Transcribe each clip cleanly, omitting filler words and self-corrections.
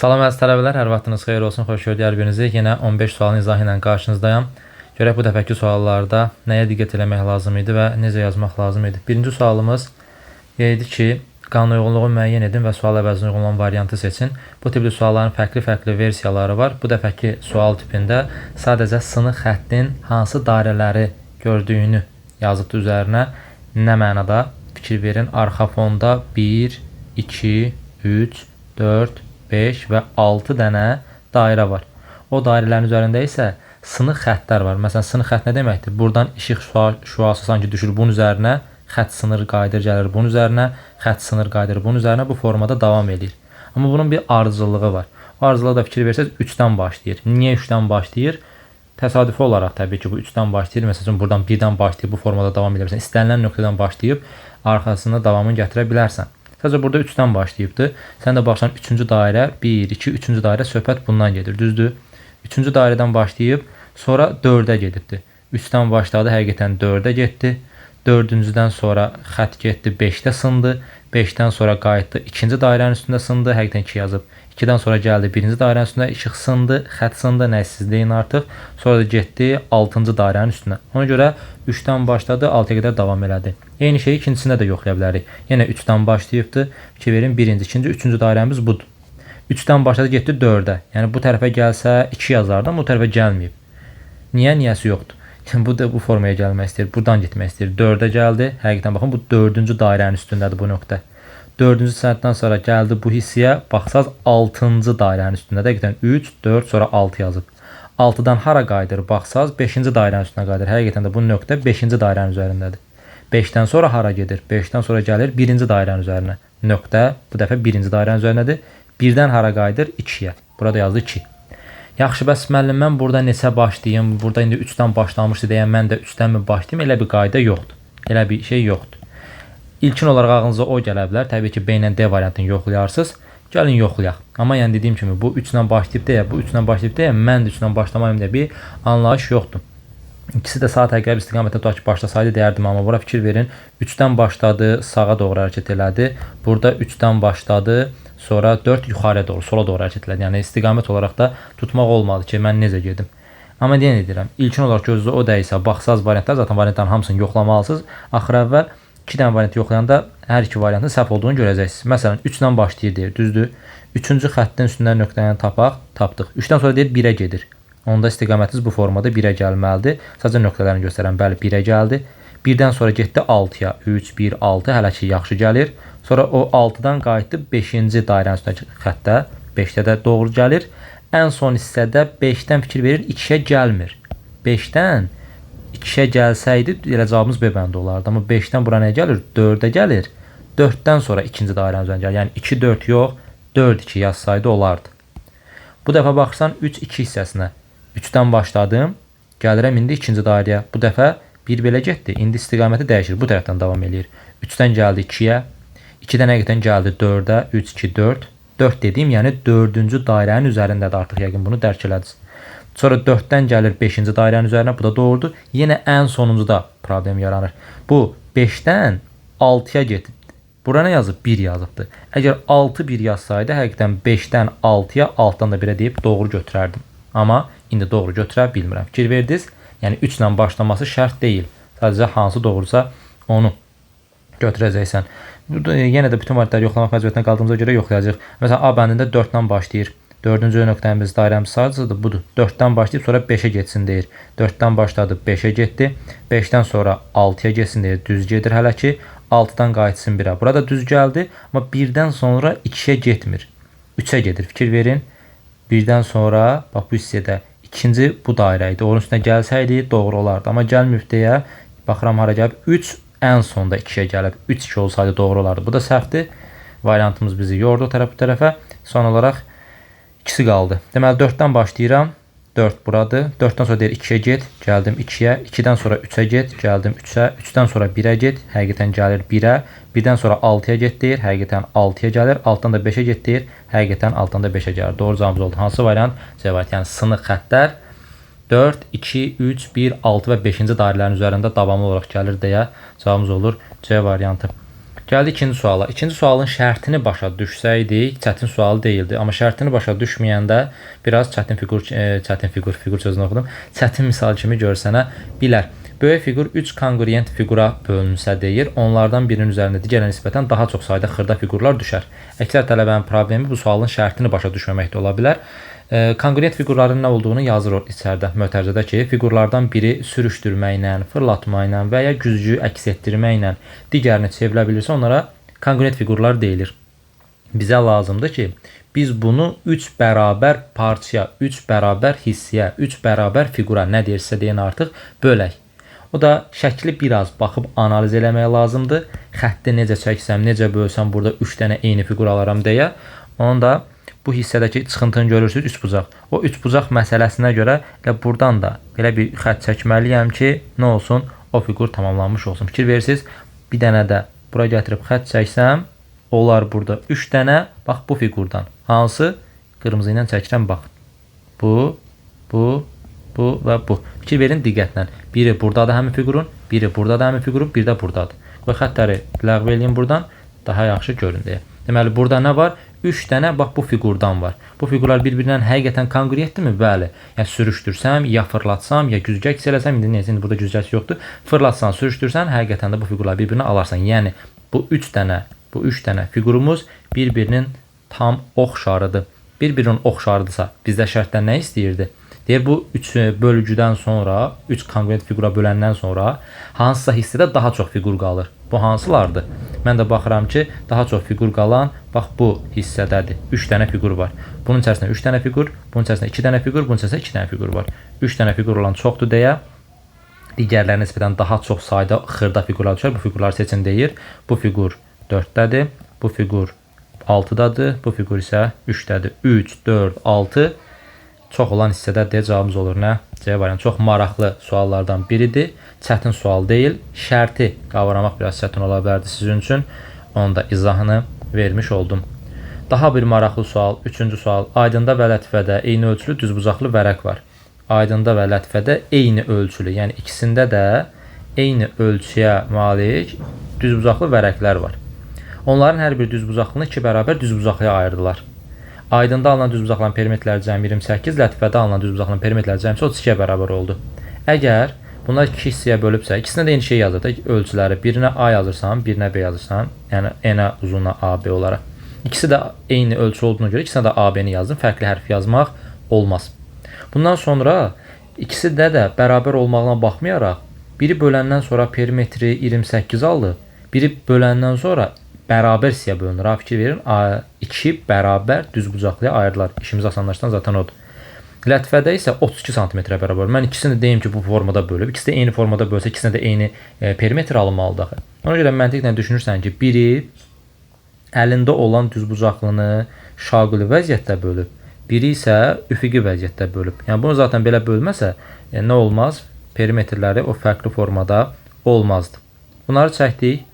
Salam əziz tələbələr, hər vaxtınız xeyir olsun, xoş gördük hər birinizi. Yenə 15 sualın izahı ilə qarşınızdayım. Görək bu dəfəki suallarda nəyə diqqət eləmək lazım idi və necə yazmaq lazım idi. Birinci sualımız idi ki, qanuna uyğunluğu müəyyən edin və sual əvəzinə uyğun olan variantı seçin. Bu tipli sualların fərqli versiyaları var. Bu dəfəki sual tipində sadəcə sınıq xəttin hansı dairələri gördüyünü yazıbdı üzərinə. Nə mənada? Fikir verin. Arxa fonda 1, 2, 3, 4, 5 və 6 dənə dairə var. O dairələrin üzərində isə sınıq xəttlər var. Məsələn, sınıq xətt nə deməkdir? Buradan işıq şüası sanki düşür bunun üzərinə, xətt sınır qayıdır, gəlir bunun üzərinə, xətt sınır qayıdır bunun üzərinə, bu formada davam edir. Amma bunun bir ardıcıllığı var. O ardıcılığa da fikir versəz 3-dən başlayır. Niyə 3-dən başlayır? Təsadüfi olaraq təbii ki, bu 3-dən başlayır. Məsələn, buradan 1-dən başlayıb bu formada davam edə bilirsən. İstənilən nöqtədən başlayıb arxasında davamını gətirə bilərsən. Sadəcə burada 3-dən başlayıbdı. Sən də baxsan 3-cü dairə, 1, 2, 3-cü dairə söhbət bundan gedir, düzdür? 3-cü dairədən başlayıb, sonra 4-ə gedibdi. 3-dən başladı, həqiqətən 4-ə getdi. 4-cüdən sonra xətt getdi, 5-də sındı. 5-dən sonra qayıtdı, 2-ci dairənin üstündə sındı, həqiqətən 2 yazıb. 2-dən sonra gəldi, 1-ci dairənin üstündə işıq sındı, xətt sındı, nəzsiz deyin artıq. Sonra da getdi 6-cı dairənin üstünə. Ona görə 3-dən başladı, 6-ya qədər davam elədi. Eyni şeyi ikincisində də yoxlaya bilərik. Yenə 3-dən başlayıbdı. Fikir verin, 1-ci, 2-ci, 3-cü dairəmiz budur. 3-dən başladı, getdi 4-ə. Yəni bu tərəfə gəlsə 2 yazardı, amma bu tərəfə gəlməyib. Niyə? Niyəsi yoxdur. Bu da bu formaya gəlmək istəyir, buradan getmək istəyir. 4-ə gəldi. Həqiqətən baxın, bu 4-cü dairənin üstündədir bu nöqtə. 4-cü sənəddən sonra gəldi bu hissəyə, baxsaz 6-cı dairənin üstündədir. Həqiqətən 3, 4, sonra 6 yazıb. 6-dan hara qayıdır? Baxsaz 5-ci dairənin üstünə qayıdır. Həqiqətən də bu nöqtə 5-ci dairənin üzərindədir. 5-dən sonra hara gedir? 5-dən sonra gəlir 1-ci dairənin üzərinə. Nöqtə bu dəfə 1-ci dairənin üzərindədir. 1-dən hara qayıdır? 2-yə. Burada yazdı 2. Yaxşı, bəs müəllim, mən burada neçə başlayım? Burada indi 3-dən başlamışdı deyən mən də 3-dən mi başlayım? Elə bir qayda yoxdur. Elə bir şey yoxdur. İlkin olaraq ağlınıza o gələ bilər. Təbii ki, B ilə D variantını yoxlayarsınız. Gəlin yoxlayaq. Amma yəni dediyim kimi bu 3-dən başlayıb deyə, bu 3-dən başlayıb deyə mən də 3-dən başlamayım deyə bir anlayış yoxdur. İkisi də saat əqrəb istiqamətə tutaq ki, başlasaydı deyərdim, amma bura fikir verin. 3-dən başladı, sağa doğru hərəkət elədi. Burada 3-dən başladı, sonra 4 yuxarıya doğru, sola doğru hərəkət elədi. Yəni istiqamət olaraq da tutmaq olmadı ki, mən necə gedim. Amma deyən edirəm, ilkin olaraq gözünüzə o dəysə, baxsaz variantlar, zaten variantların hamısını yoxlamalısınız. Axır əvvəl 2 dənə variant yoxlayanda hər iki variantın səhv olduğunu görəcəksiniz. Məsələn, 3-dən başlayır deyir, düzdür? 3-cü xəttin üstündə nöqtəni tapdıq. 3-dən sonra deyir 1-ə gedir. Onda istiqamətiniz bu formada 1-ə gəlməlidir. Sadəcə nöqtələrini göstərəm. Bəli, 1-ə gəldi. 1-dən sonra getdi 6-ya. 3, 1, 6 hələ ki yaxşı gəlir. Sonra o 6-dan qayıtdı 5-ci dairənin üstündəki xəttə. 5-də də doğru gəlir. Ən son hissədə 5-dən fikir verir, 2-yə gəlmir. 5-dən 2-yə gəlsəydi elə cavabımız B bəndə olardı. Amma 5-dən bura nə gəlir? 4-ə gəlir. 4-dən sonra 2-ci dairənin üzərinə gəlir. Yəni 2, 4 yox, 4, 2 yazsaydı olardı. Bu dəfə baxırsan 3, 2 hissəsinə. 3-dən başladım, gəlirəm indi 2-ci dairəyə. Bu dəfə 1 belə getdi, indi istiqaməti dəyişir, bu tərəfdən davam edir. 3-dən gəldi 2-yə, 2-dən həqiqətən gəldi 4-ə, 3, 2, 4. 4 dediyim, yəni 4-cü dairənin üzərindədir artıq, yəqin bunu dərk elədiniz. Sonra 4-dən gəlir 5-ci dairənin üzərinə, bu da doğrudur. Yenə ən sonuncuda problem yaranır. Bu 5-dən 6-ya getib. Bura nə yazıb? 1 yazıbdır. Əgər 6, 1 yazsaydı, həqiqətən 5-dən 6-ya, 6-dan da 1-ə deyib doğru götürərdim. Amma indi doğru götürə bilmirəm. Fikir verdiniz? Yəni 3 ilə başlaması şərt deyil. Sadəcə hansı doğrusa onu götürəcəksən. Burada yenə də bütün variantları yoxlamaq məcburiyyətinə qaldığımıza görə yoxlayacağıq. Məsələn, A bəndində 4-dən başlayır. 4-cü nöqtəmiz, dairəmiz sayıcıdır, budur. 4-dən başlayıb sonra 5-ə getsin deyir. 4-dən başladı, 5-ə getdi. 5-dən sonra 6-ya getsin deyir. Düz gedir hələ ki. 6-dan qayıtsın 1-ə. Burada düz gəldi, amma 1-dən sonra 2-yə getmir. 3-ə gedir. Fikir verin. 1-dən sonra, bax bu hissədə ikinci bu dairə idi. Onun üstünə gəlsəydi doğru olardı. Amma gəlməyib deyə, baxıram hara gəlib. 3 ən sonda 2-yə gəlib. 3-2 olsaydı doğru olardı. Bu da səhvdir. Variantımız bizi yordu o tərəf. Son olaraq ikisi qaldı. Deməli 4-dən başlayıram. 4 buradır. 4-dən sonra deyir 2-yə get, gəldim 2-yə. 2-dən sonra 3-ə get, gəldim 3-ə. 3-dən sonra 1-ə get, həqiqətən gəlir 1-ə. 1-dən sonra 6-ya get deyir, həqiqətən 6-ya gəlir. 6-dan da 5-ə get deyir, həqiqətən 6-dan da 5-ə gəlir. Doğru cavabımız oldu. Hansı variant? C variant. Yəni sınıq xəttlər 4, 2, 3, 1, 6 və 5-ci dairələrin üzərində davamlı olaraq gəlir deyə cavabımız olur C variantı. Gəldik ikinci suala. İkinci sualın şərtini başa düşsəydik, çətin sual deyildi. Amma şərtini başa düşməyəndə biraz çətin fiqur sözünü oxudum. Çətin misal kimi görsənə bilər. Böyük fiqur 3 kongruent fiqura bölünsə deyir. Onlardan birinin üzərində digərinə nisbətən daha çox sayda xırda fiqurlar düşər. Əksər tələbənin problemi bu sualın şərtini başa düşməməkdə ola bilər. Kongruent fiqurların nə olduğunu yazır içəridə, mötərizədə ki, fiqurlardan biri sürüşdürməklə, fırlatmaqla və ya güzgü əks etdirməklə digərini çevirə bilirsə, onlara kongruent fiqurlar deyilir. Bizə lazımdır ki, biz bunu 3 bərabər parçaya, 3 bərabər hissəyə, 3 bərabər fiqura, nə deyirsə deyin artıq, bölək. O da şəkli biraz baxıb analiz eləmək lazımdır. Xətti necə çəksəm, necə bölsəm burada 3 dənə eyni fiqur alaram deyə. Onu da bu hissədəki çıxıntını görürsünüz, üçbucaq. O üçbucaq məsələsinə görə elə buradan da belə bir xətt çəkməliyəm ki, nə olsun, o fiqur tamamlanmış olsun. Fikir verirsiniz, bir dənə də bura gətirib xətt çəksəm, olar burada 3 dənə, bax bu fiqurdan. Hansı? Qırmızı ilə çəkirəm, bax. Bu və bu. Fikir verin diqqətlə. Biri buradadır həmin fiqurun, biri buradadır həmin fiqurun, biri də buradadır. Qoy xəttləri ləğv edeyim buradan, daha yaxşı görün deyə. Deməli, burada nə var? 3 dənə bax bu fiqurdan var. Bu fiqurlar bir-birindən həqiqətən kongruentdirmi? Bəli. Ya sürüşdürsəm, ya fırlatsam, ya güzgə əks eləsəm, indi burada güzgəsi yoxdur. Fırlatsan, sürüşdürsən, həqiqətən də bu fiqurlar bir-birini alarsan. Yəni bu 3 dənə fiqurumuz bir-birinin tam oxşarıdır. Bir-birinin oxşarıdırsa, bizdə şərtdən nə istəyirdi? Deyir, bu 3 bölgüdən sonra, 3 kongruent fiqura böləndən sonra hansısa hissədə daha çox fiqur qalır. Bu hansılardır? Mən də baxıram ki, daha çox fiqur qalan bax bu hissədədir. 3 dənə fiqur var. Bunun içərisində 3 dənə fiqur, bunun içərisində 2 dənə fiqur, bunun içərisində 2 dənə fiqur var. 3 dənə fiqur olan çoxdur deyə digərlərinə nisbətən daha çox sayda xırda fiqurlar düşər. Bu fiqurları seçin deyir. Bu fiqur 4-dədir, bu fiqur 6-dadır, bu fiqur isə 3-dədir. 3, 4, 6 çox olan hissədə deyə cavabımız olur. Nə? C variantı çox maraqlı suallardan biridir. Çətin sual deyil. Şərti qavramaq biraz çətin ola bilərdi sizin üçün. Onun da izahını vermiş oldum. Daha bir maraqlı sual, 3-cü sual. Aydında və lətifədə eyni ölçülü düzbucaqlı vərəq var. Aydında və lətifədə eyni ölçülü, yəni ikisində də eyni ölçüyə malik düzbucaqlı vərəqlər var. Onların hər bir düzbucaqlını 2 bərabər düzbucaqlıya ayırdılar. Aydında alınan düzbucaqların perimetrləri cəmi 28, lətifədə alınan düzbucaqların perimetrləri cəmsi 32-yə bərabər oldu. Əgər bunlar 2 hissəyə bölübsə, ikisində də eyni şey yazır da, ölçüləri. Birinə A yazırsan, birinə B yazırsan, yəni enə uzunluğa AB olaraq. İkisi də eyni ölçü olduğuna görə ikisinə də AB-ni yazdım. Fərqli hərf yazmaq olmaz. Bundan sonra ikisi də bərabər olmağına baxmayaraq, biri böləndən sonra perimetri 28 aldı, biri böləndən sonra bərabər hissəyə bölünür. Fikir verin, 2 bərabər düzbucaqlıya ayırdılar. İşimiz asanlaşdan zaten odur. Lətifədə isə 32 cm bərabər. Mən ikisini də deyim ki, bu formada bölüb. İkisi də eyni formada bölsə, ikisinə də eyni perimetr alınmalıdır. Ona görə məntiqlə düşünürsən ki, biri əlində olan düzbucaqlını şaquli vəziyyətdə bölüb, biri isə üfüqi vəziyyətdə bölüb. Yəni bunu zaten belə bölməsə, nə olmaz? Perimetrləri o fərqli formada olmazdı. Bunları çəkdik.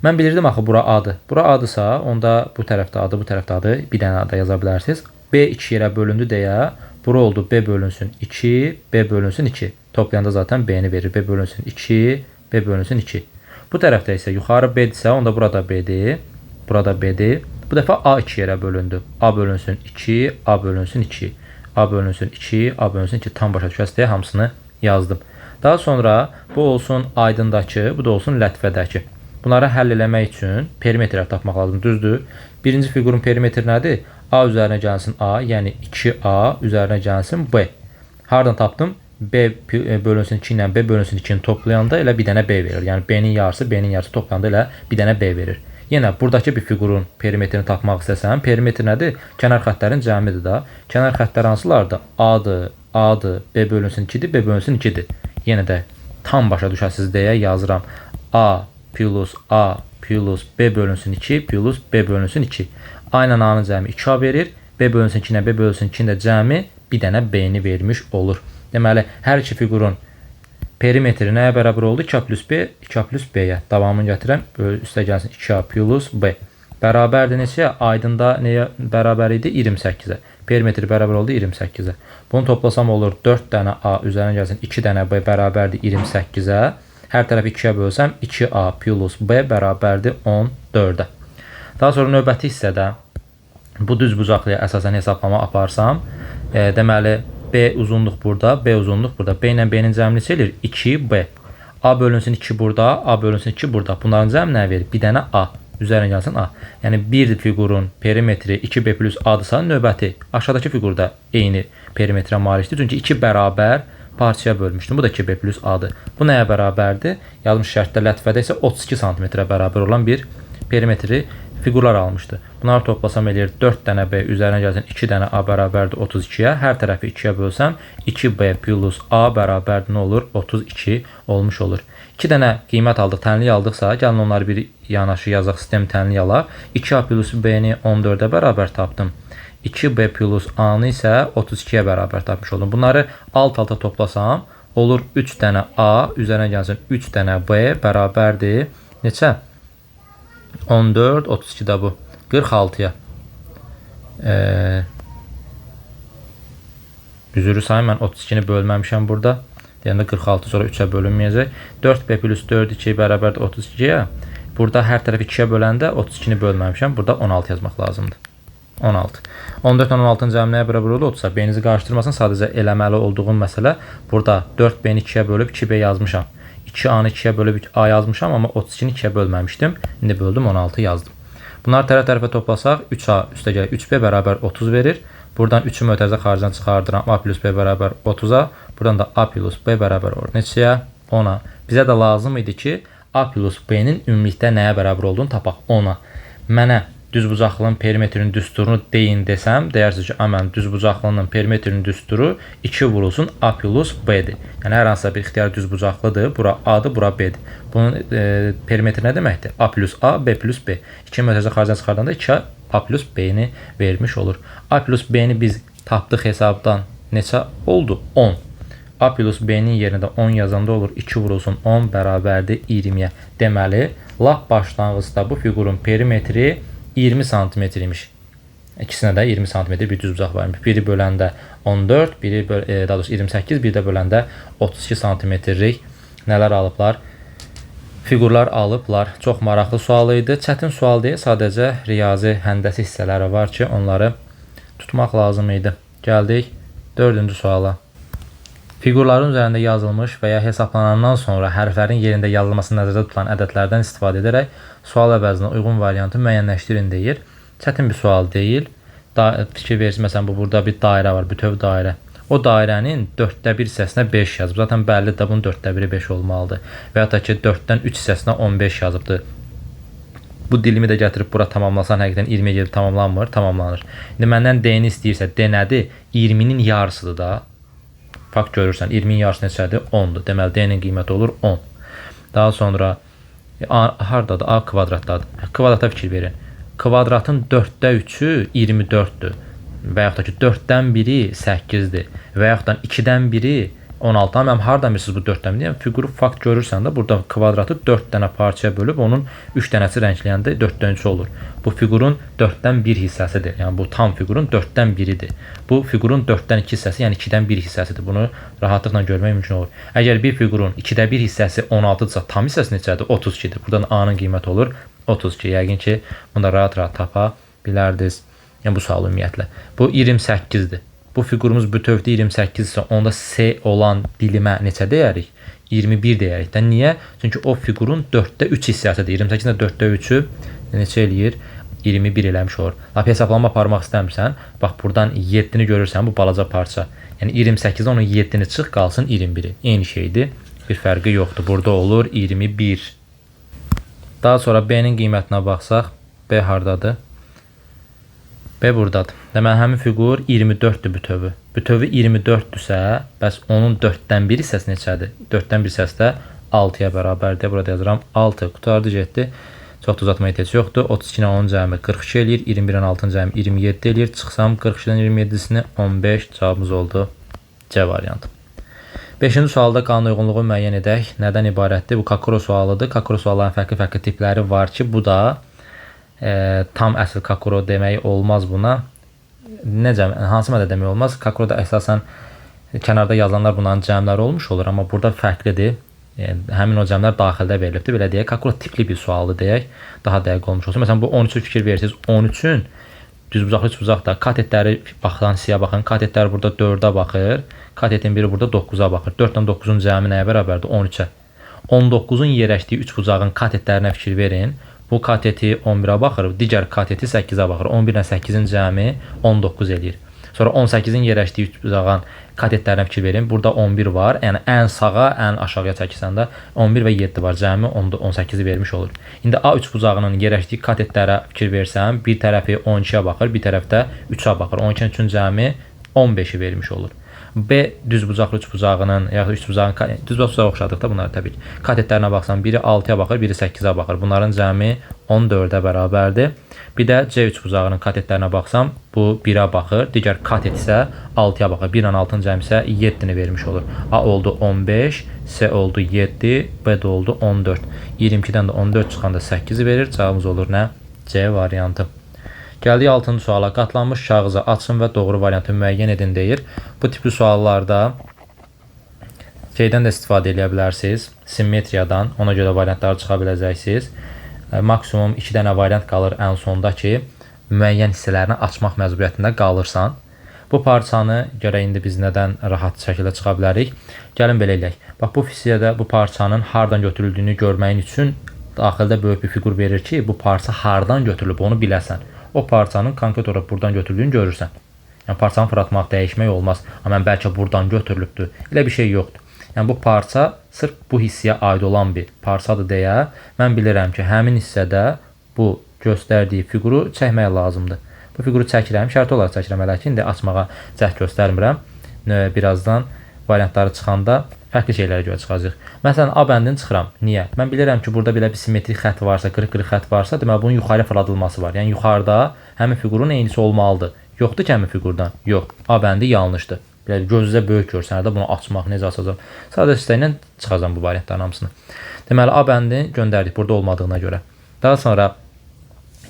Mən bilirdim axı bura A-dır. Bura A-dırsa, onda bu tərəfdə A-dır, bu tərəfdə A-dır. Bir dənə A da yaza bilərsiniz. B 2 yerə bölündü deyə, bura oldu B bölünsün 2, B bölünsün 2. Toplayanda zaten B-ni verir. B bölünsün 2, B bölünsün 2. Bu tərəfdə isə yuxarı B-dirsə, onda burada B-dir. Burada B-dir. Bu dəfə A 2 yerə bölündü. A bölünsün 2, A bölünsün 2. A bölünsün 2, A bölünsün 2. Tam başa düşəs deyə hamısını yazdım. Daha sonra bu olsun aydındakı, bu da olsun lətifədəki. Bunları həll eləmək üçün perimetrlər tapmaq lazımdır. Düzdür. Birinci fiqurun perimetri nədir? A üzərinə gəlsin A, yəni 2A üzərinə gəlsin B. Hardan tapdım? B bölünsün 2 ilə B bölünsün 2-ni toplayanda elə bir dənə B verir. Yəni B-nin yarısı toplayanda elə bir dənə B verir. Yenə buradakı bir fiqurun perimetrini tapmaq istəsəm, perimetr nədir? Kənar xəttlərin cəmidir da. Kənar xəttlər hansılardır? A-dır, B bölünsün 2-dir, B bölünsün 2-dir. Yenə də tam başa düşəsiz deyə yazıram. A plus A plus B bölünsün 2 plus B bölünsün 2. A ilə A-nın cəmi 2A verir. B bölünsün 2 ilə B bölünsün 2-nin də cəmi bir dənə B-ni vermiş olur. Deməli, hər iki fiqurun perimetri nəyə bərabər oldu? 2A plus B, 2A plus B-yə. Davamını gətirəm. Üstə gəlsin 2A plus B. Bərabərdir neçəyə? Aydında nəyə bərabər idi? 28-ə. Perimetri bərabər oldu 28-ə. Bunu toplasam olur 4 dənə A üzərinə gəlsin 2 dənə B bərabərdir 28-ə. Hər tərəfi 2-yə bölsəm 2A plus B bərabərdir 14. 4-ə. Daha sonra növbəti hissədə bu düz bucaqlıya əsasən hesablama aparsam, deməli B uzunluq burada, B uzunluq burada. B ilə B-nin cəmini eləyir 2B. A bölünsün 2 burada, A bölünsün 2 burada. Bunların cəmi nə verir? Bir dənə A. Üzərinə gəlsin A. Yəni bir fiqurun perimetri 2B plus A-dırsa, növbəti aşağıdakı fiqurda eyni perimetrə malikdir. Çünki 2 bərabər parçaya bölmüşdüm. Bu da 2B plus A-dır. Bu nəyə bərabərdir? Yazmış şərtdə lətifədə isə 32 cm bərabər olan bir perimetri fiqurlar almışdı. Bunları toplasam eləyir 4 dənə B, üzərinə gəlsin 2 dənə A bərabərdir 32-yə. Hər tərəfi 2-yə bölsəm 2B plus A bərabərdir nə olur? 32 olmuş olur. 2 dənə qiymət aldıq, tənlik aldıqsa, gəlin onları bir yanaşı yazaq, sistem tənlik alaq. 2A plus B-ni 14-ə bərabər tapdım. 2B plus A-nı isə 32-yə bərabər tapmış oldum. Bunları alt-alta toplasam olur 3 dənə A, üzərinə gəlsin 3 dənə B bərabərdir. Neçə? 14, 32 də bu. 46-ya. Üzürü sayın, mən 32-ni bölməmişəm burada. Deyəndə 46 sonra 3-ə bölünməyəcək. 4B plus 4, 2 bərabərdir 32-yə. Burada hər tərəfi 2-yə böləndə 32-ni bölməmişəm. Burada 16 yazmaq lazımdır. 16. 14 16-nın cəmi nəyə bərabər olur? 30-a. B-nizi qarışdırmasın, sadəcə eləməli olduğum məsələ. Burada 4B-ni 2-yə bölüb 2B yazmışam. 2A-nı 2-yə bölüb A yazmışam, amma 32-ni 2-yə bölməmişdim. İndi böldüm, 16 yazdım. Bunları tərəf-tərəfə toplasaq 3A üstə gəlir 3B bərabər 30 verir. Buradan 3-ü mötərizə xaricdən çıxardıram. A plus B bərabər 30-a. Buradan da A plus B bərabər olur. Neçəyə? 10-a. Bizə də lazım idi ki, A plus B-nin ümumilikdə nəyə bərabər olduğunu tapaq. 10-a. Mənə düzbucaqlının perimetrinin düsturunu deyin desəm, deyərsiniz ki, mən düzbucaqlının perimetrinin düsturu 2 vurulsun A plus B-dir. Yəni, hər hansısa bir ixtiyar düzbucaqlıdır. Bura A-dır, bura B-dir. Bunun perimetri nə deməkdir? A plus A, B plus B. 2 mötərizə xaricdən çıxardanda 2 A plus B-ni vermiş olur. A plus B-ni biz tapdıq hesabdan neçə oldu? 10. A plus B-nin yerində 10 yazanda olur 2 vurulsun 10 bərabərdir 20-yə. Deməli, lap başlanğıcda bu fiqurun perimetri 20 cm imiş. İkisinə də 20 cm bir düzbucaq var. Biri böləndə 14, biri daha doğrusu 28, bir də böləndə 32 cm-lik nələr alıblar? Fiqurlar alıblar. Çox maraqlı sual idi. Çətin sual deyil, sadəcə riyazi, həndəsi hissələri var ki, onları tutmaq lazım idi. Gəldik 4-cü suala. Fiqurların üzərində yazılmış və ya hesablanandan sonra hərflərin yerində yazılması nəzərdə tutulan ədədlərdən istifadə edərək sual əvəzinə uyğun variantı müəyyənləşdirin deyir. Çətin bir sual deyil. Fikir verirsin, məsələn, burada bir dairə var, bütöv dairə. O dairənin 4də 1 hissəsinə 5 yazıb. Zaten bəllidir də bunun 4də 1-i 5 olmalıdır. Və ya da ki, 4-dən 3 hissəsinə 15 yazıbdır. Bu dilimi də gətirib bura tamamlasan, həqiqətən 20-yə gedib tamamlanmır, tamamlanır. İndi məndən D-ni istəyirsə, D nədir? 20-nin yarısıdır da. Fakt görürsən, 20-nin yarısı neçədir? 10-dur. Deməli, D-nin qiyməti olur 10. Daha sonra, haradadır? A kvadratdadır. Kvadrata fikir verin. Kvadratın 4də 3-ü 24-dür. Və yaxud da ki, 4-dən biri 8-dir. Və yaxud da 2-dən biri 16. Mən hardan bilirsiniz bu 4-dən biri? Yəni, fiquru fakt görürsən də, burada kvadratı 4 dənə parçaya bölüb, onun 3 dənəsi rəngləyəndə 4-dən 3 olur. Bu fiqurun 4-dən 1 hissəsidir. Yəni, bu tam fiqurun 4-dən 1-idir. Bu fiqurun 4-dən 2 hissəsi, yəni 2-dən 1 hissəsidir. Bunu rahatlıqla görmək mümkün olur. Əgər bir fiqurun 2də 1 hissəsi 16-dırsa, tam hissəsi neçədir? 32-dir. Buradan A-nın qiyməti olur 32. Yəqin ki, bunu da rahat-rahat tapa bilərdiniz. Yəni, bu sual ümumiyyətlə. Bu 28-dir. Bu fiqurumuz bütövdə 28 isə onda C olan dilimə neçə deyərik? 21 deyərik də. Niyə? Çünki o fiqurun 4də 3 hissəsidir. 28-də 4də 3-ü neçə eləyir? 21 eləmiş olur. Lap hesablanma aparmaq istəmirsən, bax buradan 7-ni görürsən, bu balaca parça. Yəni 28-də onun 7-ni çıx, qalsın 21-i. Eyni şeydir. Bir fərqi yoxdur. Burada olur 21. Daha sonra B-nin qiymətinə baxsaq, B hardadır? B buradadır. Deməli, həmin fiqur 24-dür bütövü. Bütövü 24-dürsə, bəs onun 4-dən 1 hissəsi neçədir? 4-dən 1 hissəsi də 6-ya bərabərdir. Burada yazıram 6. Qutardı getdi. Çox da uzatmaya ehtiyac yoxdur. 32-nin 10 cəmi 42 eləyir. 21-in 6 cəmi 27 eləyir. Çıxsam 42-dən 27-sini 15 cavabımız oldu. C variantı. 5-ci sualda qanun uyğunluğu müəyyən edək. Nədən ibarətdir? Bu Kakuro sualıdır. Kakuro sualların fərqli-fərqli tipləri var ki, bu da tam əsl Kakuro demək olmaz buna. Necə, hansı mədə demək olmaz? Kakuroda əsasən kənarda yazılanlar bunların cəmləri olmuş olur, amma burada fərqlidir. həmin o cəmlər daxildə verilibdir. Belə deyək, kalkulus tipli bir sualdır deyək. Daha dəqiq olmuş olsun. Məsələn, bu 13-ü fikir verirsiniz. 13-ün düzbucaqlı üçbucaqda katetləri baxılan hissəyə baxın. Katetlər burada 4-ə baxır. Katetin biri burada 9-a baxır. 4 ilə 9-un cəmi nəyə bərabərdir? 13-ə. 19-un yerləşdiyi üçbucağın katetlərinə fikir verin. Bu kateti 11-ə baxır, digər kateti 8-ə baxır. 11 ilə 8-in cəmi 19 eləyir. Sonra 18-in yerləşdiyi üçbucağın katetlərinə fikir verin. Burada 11 var. Yəni ən sağa, ən aşağıya çəkirsən də 11 və 7 var. Cəmi 18-i vermiş olur. İndi A üçbucağının yerləşdiyi katetlərə fikir versəm, bir tərəfi 12-yə baxır, bir tərəfdə 3-ə baxır. 12-nin üçün cəmi 15-i vermiş olur. B düzbucaqlı üçbucağının, yaxud üçbucağın düzbucaqlı oxşadıq da bunları təbii ki. Katetlərinə baxsam, biri 6-ya baxır, biri 8-ə baxır. Bunların cəmi 14-ə bərabərdir. Bir də C üçbucağının katetlərinə baxsam, bu 1-ə baxır, digər katet isə 6-ya baxır. 1 ilə 6-nın cəmi isə 7-ni vermiş olur. A oldu 15, C oldu 7, B də oldu 14. 22-dən də 14 çıxanda 8-i verir. Cavabımız olur nə? C variantı. Gəldik 6-cı suala. Qatlanmış kağızı açın və doğru variantı müəyyən edin deyir. Bu tipli suallarda şeydən də istifadə edə bilərsiniz. Simmetriyadan. Ona görə variantları çıxa biləcəksiniz. Maksimum 2 dənə variant qalır ən sonda ki, müəyyən hissələrini açmaq məcburiyyətində qalırsan. Bu parçanı görə indi biz nədən rahat şəkildə çıxa bilərik? Gəlin belə eləyək. Bax, bu fissiyədə bu parçanın hardan götürüldüyünü görməyin üçün daxildə böyük bir fiqur verir ki, bu parça hardan götürülüb onu biləsən. O parçanın konkret olaraq buradan götürüldüyünü görürsən. Yəni parçanı fırlatmaq, dəyişmək olmaz. Amma bəlkə buradan götürülübdür. Elə bir şey yoxdur. Yəni bu parça sırf bu hissəyə aid olan bir parçadır deyə mən bilirəm ki, həmin hissədə bu göstərdiyi fiquru çəkmək lazımdır. Bu fiquru çəkirəm, şərti olaraq çəkirəm hələ ki, indi açmağa cəhd göstərmirəm. Birazdan variantları çıxanda fərqli şeylərə görə çıxacaq. Məsələn, A bəndini çıxıram. Niyə? Mən bilirəm ki, burada belə bir simmetrik xətt varsa, qırıq-qırıq xətt varsa, deməli bunun yuxarı fırladılması var. Yəni yuxarıda həmin fiqurun eynisi olmalıdır. Yoxdur ki, həmin fiqurdan. Yox. A bəndi yanlışdır. Belə gözünüzə böyük görsən də bunu açmaq necə açacağam? Sadəcə istəklə çıxacağam bu variantların hamısını. Deməli A bəndini göndərdik burada olmadığına görə. Daha sonra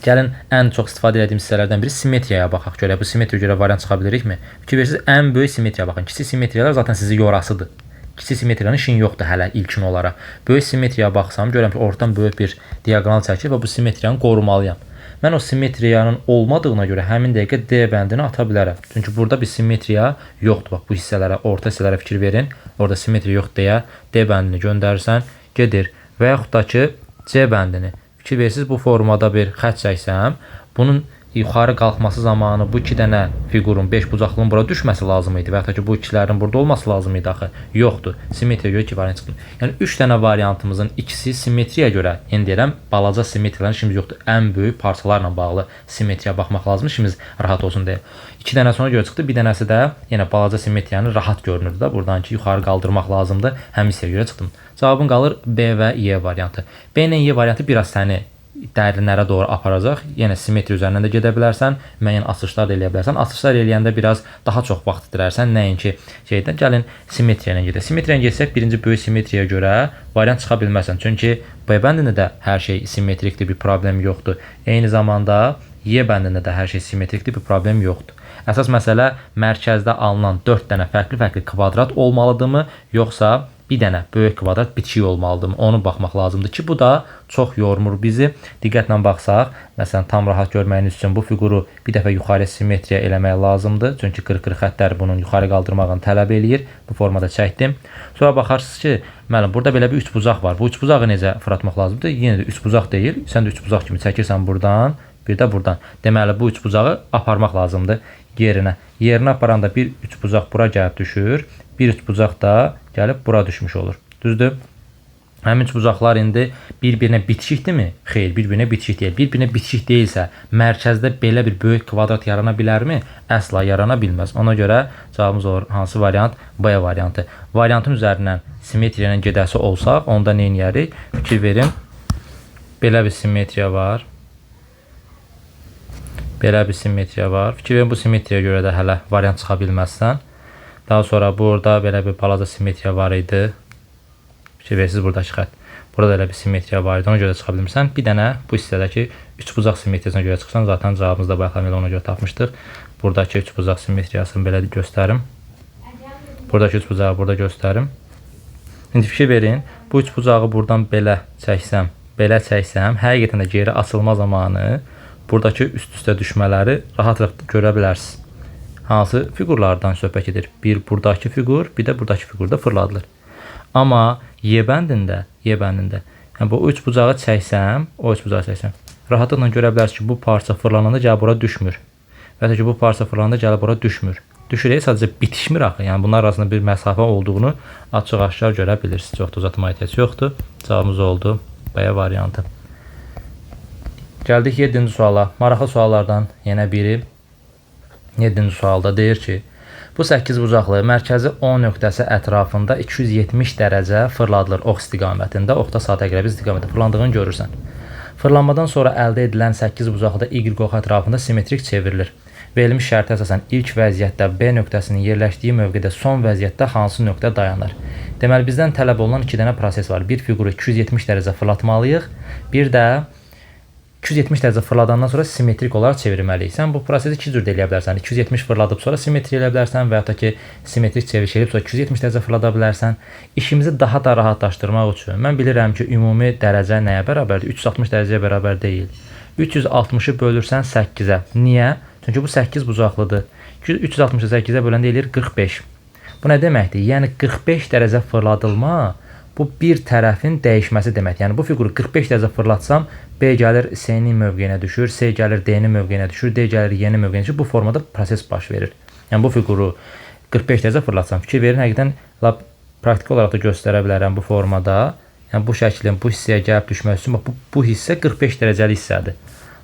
gəlin ən çox istifadə etdiyim hissələrdən biri simmetriyaya baxaq görə. Bu simmetriyaya görə variant çıxa bilirikmi? Fikir verirsiniz, ən böyük simmetriyaya baxın. Kiçik simmetriyalar zaten sizi yorasıdır. Kiçik simmetriyanın işin yoxdur hələ ilkin olaraq. Böyük simmetriyaya baxsam, görürəm ki, ortadan böyük bir diaqonal çəkir və bu simmetriyanı qorumalıyam. Mən o simmetriyanın olmadığına görə həmin dəqiqə D bəndini ata bilərəm. Çünki burada bir simmetriya yoxdur. Bax, bu hissələrə, orta hissələrə fikir verin. Orada simmetriya yoxdur deyə D bəndini göndərirsən, gedir. Və yaxud da ki, C bəndini. Fikir verirsiniz, bu formada bir xətt çəksəm, bunun yuxarı qalxması zamanı bu 2 dənə fiqurun 5 bucaqlının bura düşməsi lazım idi və ya ki bu ikilərin burada olması lazım idi axı. Yoxdur. Simmetriya görə 2 variant çıxdı. Yəni 3 dənə variantımızın ikisi simmetriyaya görə, indi deyirəm, balaca simmetriyaların işimiz yoxdur. Ən böyük parçalarla bağlı simmetriyaya baxmaq lazımdır, işimiz rahat olsun deyə. 2 dənəsi ona görə çıxdı, bir dənəsi də yenə balaca simmetriyanı rahat görünürdü də. Buradan ki yuxarı qaldırmaq lazımdır. Həmin hissəyə görə çıxdım. Cavabın qalır B və Y variantı. B ilə Y variantı biraz səni dərinlərə doğru aparacaq. Yəni simmetriya üzərindən də gedə bilərsən, müəyyən açışlar da eləyə bilərsən. Açışlar eləyəndə biraz daha çox vaxt itirərsən, nəinki şeydən. Gəlin simmetriya ilə gedək. Simmetriya ilə getsək, birinci böyük simmetriyaya görə variant çıxa bilməsən. Çünki B bəndində də hər şey simmetrikdir, bir problem yoxdur. Eyni zamanda Y bəndində də hər şey simmetrikdir, bir problem yoxdur. Əsas məsələ mərkəzdə alınan 4 dənə fərqli kvadrat olmalıdırmı, yoxsa bir dənə böyük kvadrat bitişik olmalıdır. Onu baxmaq lazımdır ki, bu da çox yormur bizi. Diqqətlə baxsaq, məsələn, tam rahat görməyiniz üçün bu fiquru bir dəfə yuxarı simmetriya eləmək lazımdır. Çünki qırıq-qırıq xəttlər bunun yuxarı qaldırmağını tələb eləyir. Bu formada çəkdim. Sonra baxarsınız ki, müəllim, burada belə bir üçbucaq var. Bu üçbucağı necə fırlatmaq lazımdır? Yenə də üçbucaq deyil. Sən də üçbucaq kimi çəkirsən buradan, bir də buradan. Deməli, bu üçbucağı aparmaq lazımdır yerinə. Yerinə aparanda bir üçbucaq bura gəlib düşür. Bir üçbucaq da gəlib bura düşmüş olur. Düzdür? Həmin üçbucaqlar indi bir-birinə bitişikdirmi? Xeyr, bir-birinə bitişik deyil. Bir-birinə bitişik deyilsə, mərkəzdə belə bir böyük kvadrat yarana bilərmi? Əsla yarana bilməz. Ona görə cavabımız olur hansı variant? B variantı. Variantın üzərindən simmetriya ilə gedəsi olsaq, onda nə edərik? Fikir verin. Belə bir simmetriya var. Belə bir simmetriya var. Fikir verin, bu simmetriyaya görə də hələ variant çıxa bilməzsən. Daha sonra burada belə bir balaca simmetriya var idi. Fikir verirsiniz, buradakı xətt. Burada elə bir simmetriya var idi, ona görə çıxa bilmirsən. Bir dənə bu hissədəki üçbucaq simmetriyasına görə çıxsan, zaten cavabımız da bayaqlar ona görə tapmışdıq. Buradakı üçbucaq simmetriyasını belə göstərim. Buradakı üçbucağı burada göstərim. İndi fikir verin, bu üç bucağı buradan belə çəksəm, həqiqətən də geri açılma zamanı buradakı üst-üstə düşmələri rahat görə bilərsiniz. Hansı fiqurlardan söhbət edir? Bir buradakı fiqur, bir də buradakı fiqurda fırladılır. Amma Y bəndində, yəni bu üç bucağı çəksəm, rahatlıqla görə bilərsiniz ki, bu parça fırlananda gəlib bura düşmür. Və ya ki, bu parça fırlananda gəlib bura düşmür. Düşür, sadəcə bitişmir axı. Yəni bunlar arasında bir məsafə olduğunu açıq-aşkar görə bilirsiniz. Çox da uzatmaya ehtiyac yoxdur. Cavabımız oldu B variantı. Gəldik 7-ci suala. Maraqlı suallardan yenə biri. 7-ci sualda deyir ki, bu 8 bucaqlı mərkəzi O nöqtəsi ətrafında 270 dərəcə fırladılır ox istiqamətində, oxda saat əqrəbi istiqamətində fırlandığını görürsən. Fırlanmadan sonra əldə edilən 8 bucaqlıda Y ox ətrafında simmetrik çevrilir. Verilmiş şərtə əsasən ilk vəziyyətdə B nöqtəsinin yerləşdiyi mövqedə son vəziyyətdə hansı nöqtə dayanır? Deməli, bizdən tələb olunan 2 dənə proses var. Bir fiquru 270 dərəcə fırlatmalıyıq, bir də 270 dərəcə fırladandan sonra simmetrik olaraq çevirməliyik. Sən bu prosesi 2 cür eləyə bilərsən. 270 fırladıb sonra simmetrik eləyə bilərsən və ya da ki, simmetrik çeviriş edib sonra 270 dərəcə fırlada bilərsən. İşimizi daha da rahatlaşdırmaq üçün mən bilirəm ki, ümumi dərəcə nəyə bərabərdir? 360 dərəcəyə bərabər deyil. 360-ı bölürsən 8-ə. Niyə? Çünki bu 8 bucaqlıdır. 360-ı 8-ə böləndə eləyir 45. Bu nə deməkdir? Yəni 45 dərəcə fırladılma bu bir tərəfin dəyişməsi deməkdir. Yəni bu fiquru 45 dərəcə fırlatsam B gəlir C-nin mövqeyinə düşür, C gəlir D-nin mövqeyinə düşür, D gəlir Y-nin mövqeyinə düşür. Bu formada proses baş verir. Yəni bu fiquru 45 dərəcə fırlatsam, fikir verin, həqiqətən praktik olaraq da göstərə bilərəm bu formada. Yəni bu şəklin bu hissəyə gəlib düşmək üçün bu hissə 45 dərəcəli hissədir.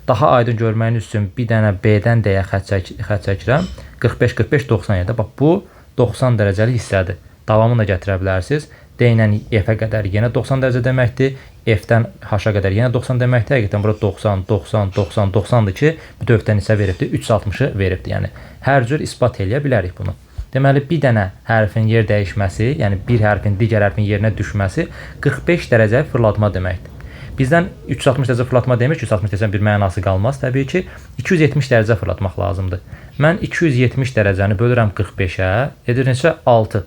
Daha aydın görməyiniz üçün bir dənə B-dən D-yə xətt çəkirəm. 45, 45, 97. Bax, bu 90 dərəcəli hissədir. Davamını da gətirə bilərsiniz. D ilə F-ə qədər yenə 90 dərəcə deməkdir. F-dən H-a qədər yenə 90 deməkdir. Həqiqətən burada 90, 90, 90, 90-dır ki, bütövdən hissə veribdir. 360-ı veribdir. Yəni, hər cür ispat eləyə bilərik bunu. Deməli, bir dənə hərfin yer dəyişməsi, yəni bir hərfin digər hərfin yerinə düşməsi 45 dərəcə fırlatma deməkdir. Bizdən 360 dərəcə fırlatma demir ki, 360 dərəcənin bir mənası qalmaz. Təbii ki, 270 dərəcə fırlatmaq lazımdır. Mən 270 dərəcəni bölürəm 45-ə, edir neçə? 6.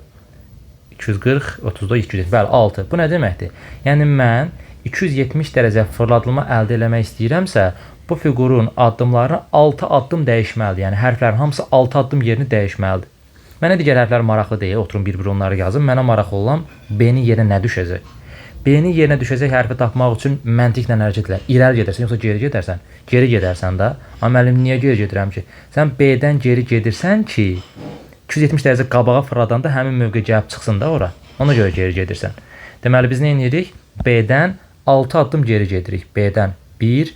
240, 30-da 270. Bəli, 6. Bu nə deməkdir? Yəni, mən 270 dərəcə fırladılma əldə eləmək istəyirəmsə, bu fiqurun addımlarını 6 addım dəyişməlidir. Yəni, hərflərin hamısı 6 addım yerini dəyişməlidir. Mənə digər hərflər maraqlı deyil, oturun bir-bir onları yazın. Mənə maraqlı olan B-nin yerinə nə düşəcək? B-nin yerinə düşəcək hərfi tapmaq üçün məntiqlə hərəkət edər. İrəli gedərsən, yoxsa geri gedərsən? Geri gedərsən də. Amma müəllim, niyə geri gedirəm ki? Sən B-dən geri gedirsən ki, 270 dərəcə qabağa fırladanda həmin mövqe gəlib çıxsın da ora. Ona görə geri gedirsən. Deməli, biz nə edirik? B-dən 6 addım geri gedirik. B-dən 1,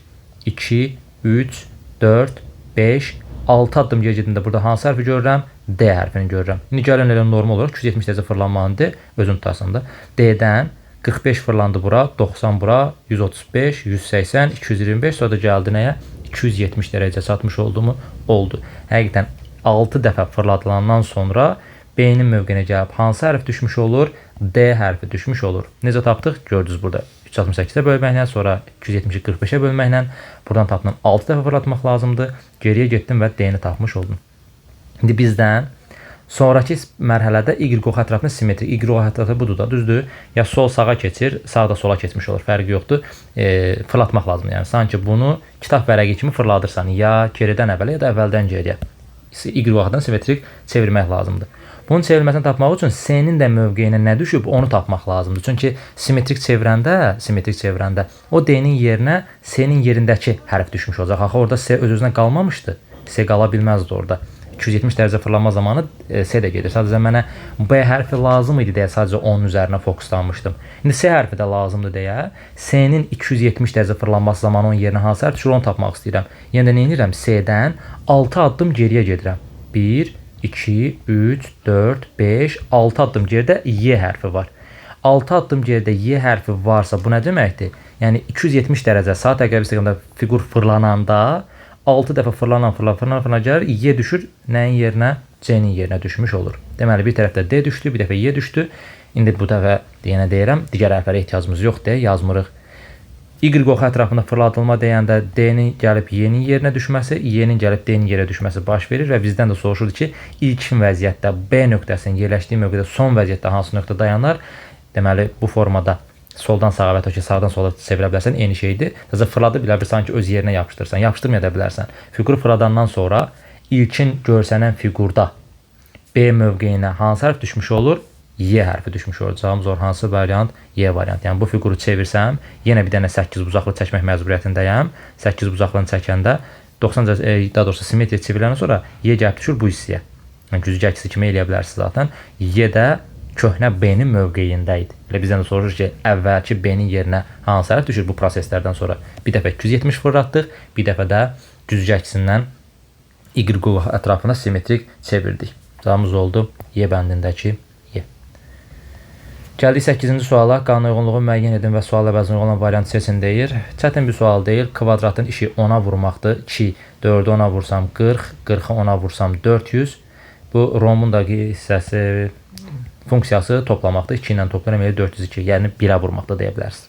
2, 3, 4, 5, 6 addım geri gedəndə burada hansı hərfi görürəm? D hərfini görürəm. İndi gəlin elə normal olaraq 270 dərəcə fırlanmanı özün tutarsan da. D-dən 45 fırlandı bura, 90 bura, 135, 180, 225, sonra da gəldi nəyə? 270 dərəcə çatmış oldu mu? Oldu. Həqiqətən 6 dəfə fırladılandan sonra B-nin mövqeyinə gəlib hansı hərf düşmüş olur? D hərfi düşmüş olur. Necə tapdıq? Gördünüz burada. 368-ə bölməklə, sonra 270-i 45-ə bölməklə buradan tapılan 6 dəfə fırlatmaq lazımdır. Geriyə getdim və D-ni tapmış oldum. İndi bizdən sonraki mərhələdə Y ox ətrafında simmetrik. Y ox ətrafı budur da, düzdür? Ya sol sağa keçir, sağda sola keçmiş olur. Fərqi yoxdur. Fırlatmaq lazımdır. Yəni, sanki bunu kitab vərəqi kimi fırladırsan. Ya geridən əvvələ, ya da əvvəldən geriyə. Y oxdan simmetrik çevirmək lazımdır. Bunun çevrilməsini tapmaq üçün C-nin də mövqeyinə nə düşüb, onu tapmaq lazımdır. Çünki simmetrik çevirəndə o D-nin yerinə C-nin yerindəki hərf düşmüş olacaq. Axı, orada C öz-özünə qalmamışdı. C qala bilməzdi orada. 270 dərəcə fırlanma zamanı C də gedir. Sadəcə mənə B hərfi lazım idi deyə sadəcə onun üzərinə fokuslanmışdım. İndi C hərfi də lazımdır deyə C-nin 270 dərəcə fırlanması zamanı onun yerinə hansı hərf düşür, onu tapmaq istəyirəm. Yəni də nə edirəm? C-dən 6 addım geriyə gedirəm. 1, 2, 3, 4, 5, 6 addım geridə Y hərfi var. 6 addım geridə Y hərfi varsa bu nə deməkdir? Yəni 270 dərəcə saat əqrəbi istiqamətdə fiqur fırlananda 6 dəfə fırlana gəlir, Y düşür, nəyin yerinə? C-nin yerinə düşmüş olur. Deməli, bir tərəfdə D düşdü, bir dəfə Y düşdü. İndi bu dəfə yenə deyirəm, digər hərflərə ehtiyacımız yoxdur, yazmırıq. Y ox ətrafında fırladılma deyəndə D-nin gəlib Y-nin yerinə düşməsi, Y-nin gəlib D-nin yerinə düşməsi baş verir və bizdən də soruşurdu ki, ilkin vəziyyətdə B nöqtəsinin yerləşdiyi mövqedə son vəziyyətdə hansı nöqtə dayanar? Deməli, bu formada soldan sağa və ya ki, sağdan sola çevirə bilərsən, eyni şeydir. Təzə fırladıb elə bir sanki öz yerinə yapışdırırsan. Yapışdırmaya da bilərsən. Fiquru fırladandan sonra ilkin görsənən fiqurda B mövqeyinə hansı hərf düşmüş olur? Y hərfi düşmüş olur. Cavabımız olur hansı variant? Y variant. Yəni bu fiquru çevirsəm, yenə bir dənə 8 bucaqlı çəkmək məcburiyyətindəyəm. 8 bucaqlını çəkəndə 90 daha doğrusu simmetriya çevriləndən sonra Y gəlib düşür bu hissəyə. Yəni güzgü əksi kimi eləyə bilərsiniz zaten. Y də köhnə B-nin mövqeyində idi. Elə bizdən də soruşur ki, əvvəlki B-nin yerinə hansı hərf düşür bu proseslərdən sonra? Bir dəfə 270 fırlatdıq, bir dəfə də güzgü əksindən Y ətrafına simmetrik çevirdik. Cavabımız oldu Y bəndindəki Y. Gəldik 8-ci suala. Qanuna uyğunluğu müəyyən edin və sual əvəzinə olan variant seçin deyir. Çətin bir sual deyil. Kvadratın işi 10-a vurmaqdır. 2, 4-ü 10-a vursam 40, 40-ı 10-a vursam 400. Bu romun da hissəsi funksiyası toplamaqdır. 2 ilə toplayıram, 402. Yəni 1-ə vurmaqda deyə bilərsiniz.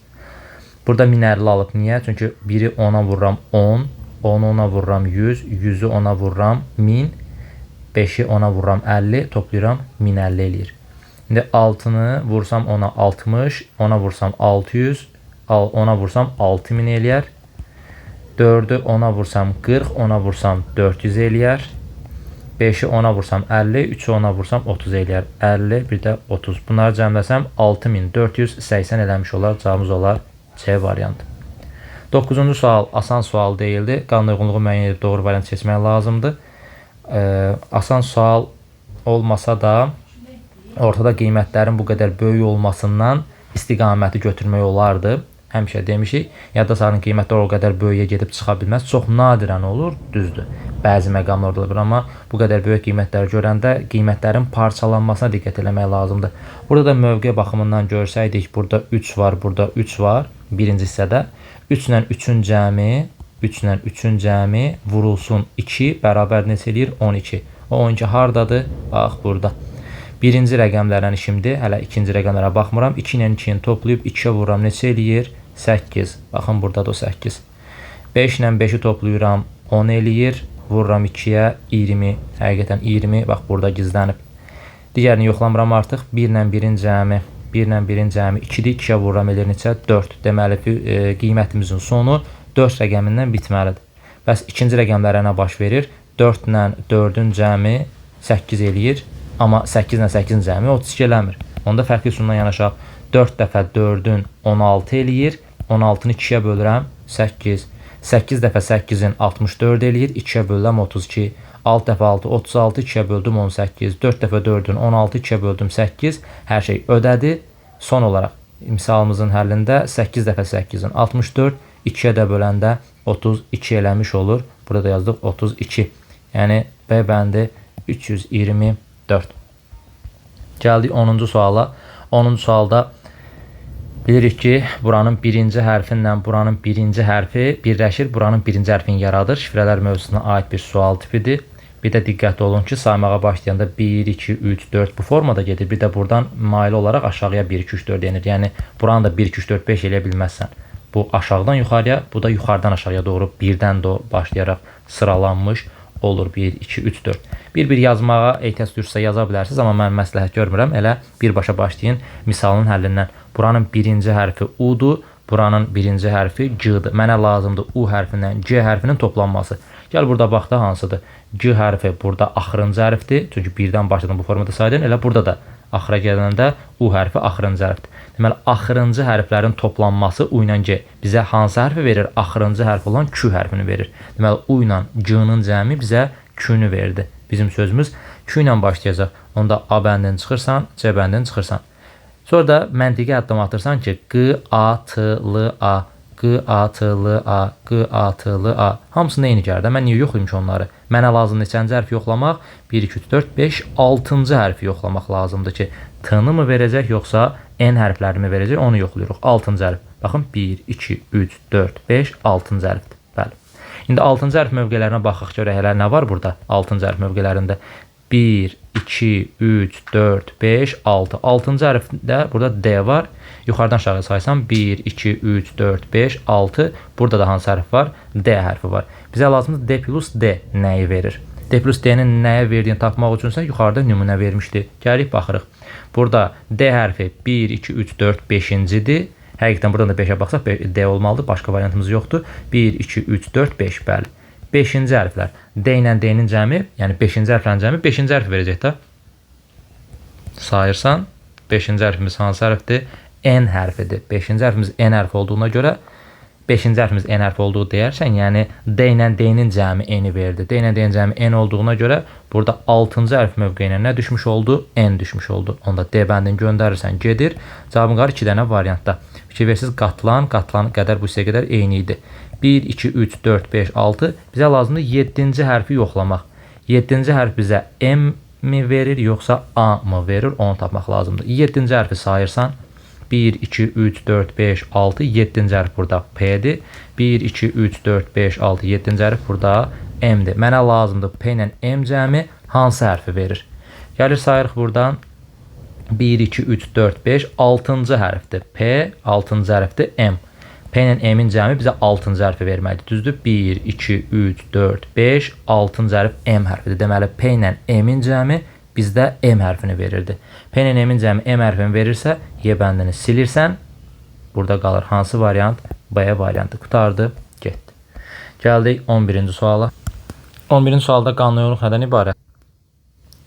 Burada 1050 alıb. Niyə? Çünki 1-i 10-a vururam 10, 10-u 10-a vururam 100, 100-ü 10-a vururam 1000, 5-i 10-a vururam 50, toplayıram 1050 eləyir. İndi 6-nı vursam 10-a 60, 10-a vursam 600, 10-a vursam 6000 eləyər. 4-ü 10-a vursam 40, 10-a vursam 400 eləyər. 5-i 10-a vursam 50, 3-ü 10-a vursam 30 eləyər. 50, bir də 30. Bunları cəmləsəm 6480 eləmiş olar. Cavabımız olar C variantı. 9-cu sual asan sual deyildi. Qanuna uyğunluğu müəyyən edib doğru variant seçmək lazımdır. Asan sual olmasa da ortada qiymətlərin bu qədər böyük olmasından istiqaməti götürmək olardı. Həmişə demişik, yadda saxlayın, qiymətlər o qədər böyüyə gedib çıxa bilməz. Çox nadirən olur, düzdür. Bəzi məqamlarda olur, amma bu qədər böyük qiymətləri görəndə qiymətlərin parçalanmasına diqqət eləmək lazımdır. Burada da mövqe baxımından görsəydik, burada 3 var, burada 3 var. Birinci hissədə 3 ilə 3-ün cəmi, 3 ilə 3-ün cəmi vurulsun 2 bərabər neçə eləyir? 12. O 12 hardadır? Bax, burada. Birinci rəqəmlərdən işimdir. Hələ ikinci rəqəmlərə baxmıram. 2 ilə 2-ni toplayıb 2-yə vururam. Neçə eləyir? 8. Baxın, burada da o 8. 5 ilə 5-i toplayıram. 10 eləyir. Vururam 2-yə 20. Həqiqətən 20. Bax, burada gizlənib. Digərini yoxlamıram artıq. 1 ilə 1-in cəmi. 1 ilə 1-in cəmi 2-dir. 2-yə vururam eləyir neçə? 4. Deməli, qiymətimizin sonu 4 rəqəmindən bitməlidir. Bəs ikinci rəqəmlərə nə baş verir? 4 ilə 4-ün cəmi 8 eləyir. Amma 8 ilə 8-in cəmi 32 eləmir. Onda fərqli üsulundan yanaşaq. 4 dəfə 4-ün 16 eləyir. 16-nı 2-yə bölürəm 8. 8 dəfə 8-in 64 eləyir. 2-yə bölürəm 32. 6 dəfə 6 36, 2-yə böldüm 18. 4 dəfə 4-ün 16, 2-yə böldüm 8. Hər şey ödədi. Son olaraq misalımızın həllində 8 dəfə 8-in 64, 2-yə də böləndə 32 eləmiş olur. Burada da yazdıq 32. Yəni B bəndi 324. Gəldik 10-cu suala. 10-cu sualda bilirik ki, buranın birinci hərfinlə buranın birinci hərfi birləşir. Buranın birinci hərfini yaradır. Şifrələr mövzusuna aid bir sual tipidir. Bir də diqqətli olun ki, saymağa başlayanda 1, 2, 3, 4 bu formada gedir. Bir də buradan maili olaraq aşağıya 1, 2, 3, 4 denir. Yəni buranı da 1, 2, 3, 4, 5 eləyə bilməzsən. Bu aşağıdan yuxarıya, bu da yuxarıdan aşağıya doğru birdən də başlayaraq sıralanmış olur. 1, 2, 3, 4. Bir-bir yazmağa ehtiyac duyursa yaza bilərsiniz, amma mən məsləhət görmürəm. Elə birbaşa başlayın misalın həllindən. Buranın birinci hərfi U-dur, buranın birinci hərfi G-dir. Mənə lazımdır U hərfindən G hərfinin toplanması. Gəl burada bax da hansıdır? G hərfi burada axırıncı hərfdir. Çünki birdən başladım bu formada saydım. Elə burada da axıra gələndə U hərfi axırıncı hərfdir. Deməli, axırıncı hərflərin toplanması U ilə G bizə hansı hərfi verir? Axırıncı hərf olan Q hərfini verir. Deməli, U ilə G-nin cəmi bizə Q-nü verdi. Bizim sözümüz Q ilə başlayacaq. Onda A bəndini çıxırsan, C bəndini çıxırsan. Sonra da məntiqi addım atırsan ki, Q, A, T, L, A, Q, A, T, L, A, Q, A, T, L, A. Hamısında eyni gəldi. Mən niyə yoxlayım ki onları? Mənə lazım neçənci hərfi yoxlamaq? 1, 2, 3, 4, 5, 6-cı hərfi yoxlamaq lazımdır ki, T-nı mı verəcək, yoxsa N hərflərini verəcək, onu yoxlayırıq. 6-cı hərf. Baxın, 1, 2, 3, 4, 5, 6-cı hərfdir. Bəli. İndi 6-cı hərf mövqələrinə baxaq görək, hələ nə var burada 6-cı hərf mövqələrində? 1, 2, 3, 4, 5, 6. 6-cı hərfdə burada D var. Yuxarıdan aşağı saysam 1, 2, 3, 4, 5, 6. Burada da hansı hərf var? D hərfi var. Bizə lazımdır D plus D nəyi verir? D plus D-nin nəyə verdiyini tapmaq üçünsə yuxarıda nümunə vermişdi. Gəlik baxırıq. Burada D hərfi 1, 2, 3, 4, 5-cidir. Həqiqətən buradan da 5-ə baxsaq D olmalıdır. Başqa variantımız yoxdur. 1, 2, 3, 4, 5. Bəli. 5-ci hərflər. D ilə D-nin cəmi, yəni 5-ci hərflərin cəmi 5-ci hərfi verəcək də. Sayırsan 5-ci hərfimiz hansı hərfdir? N hərfidir. 5-ci hərfimiz N hərfi olduğuna görə 5-ci hərfimiz N hərfi olduğu deyərsən, yəni D ilə D-nin cəmi N-i verdi. D ilə D-nin cəmi N olduğuna görə burada 6-cı hərf mövqeyinə nə düşmüş oldu? N düşmüş oldu. Onda D bəndini göndərirsən, gedir. Cavabın qarı 2 dənə variantda. Fikir versiniz, qatılan qədər bu hissəyə qədər eyni idi. 1, 2, 3, 4, 5, 6. Bizə lazımdır 7-ci hərfi yoxlamaq. 7-ci hərf bizə M mi verir, yoxsa A mı verir? Onu tapmaq lazımdır. 7-ci hərfi sayırsan, 1, 2, 3, 4, 5, 6, 7-ci hərf burada P-dir. 1, 2, 3, 4, 5, 6, 7-ci hərf burada M-dir. Mənə lazımdır P ilə M cəmi hansı hərfi verir? Gəlir sayırıq buradan. 1, 2, 3, 4, 5, 6-cı hərfdir. P, 6-cı hərfdir M. P ilə M-in cəmi bizə 6-cı hərfi verməlidir. Düzdür? 1, 2, 3, 4, 5, 6-cı hərf M hərfidir. Deməli, P ilə M-in cəmi bizdə M hərfini verirdi. P ilə M-in cəmi M hərfini verirsə, Y bəndini silirsən, burada qalır hansı variant? B variantı. Qutardı, getdi. Gəldik 11-ci suala. 11-ci sualda qanun nədən ibarət?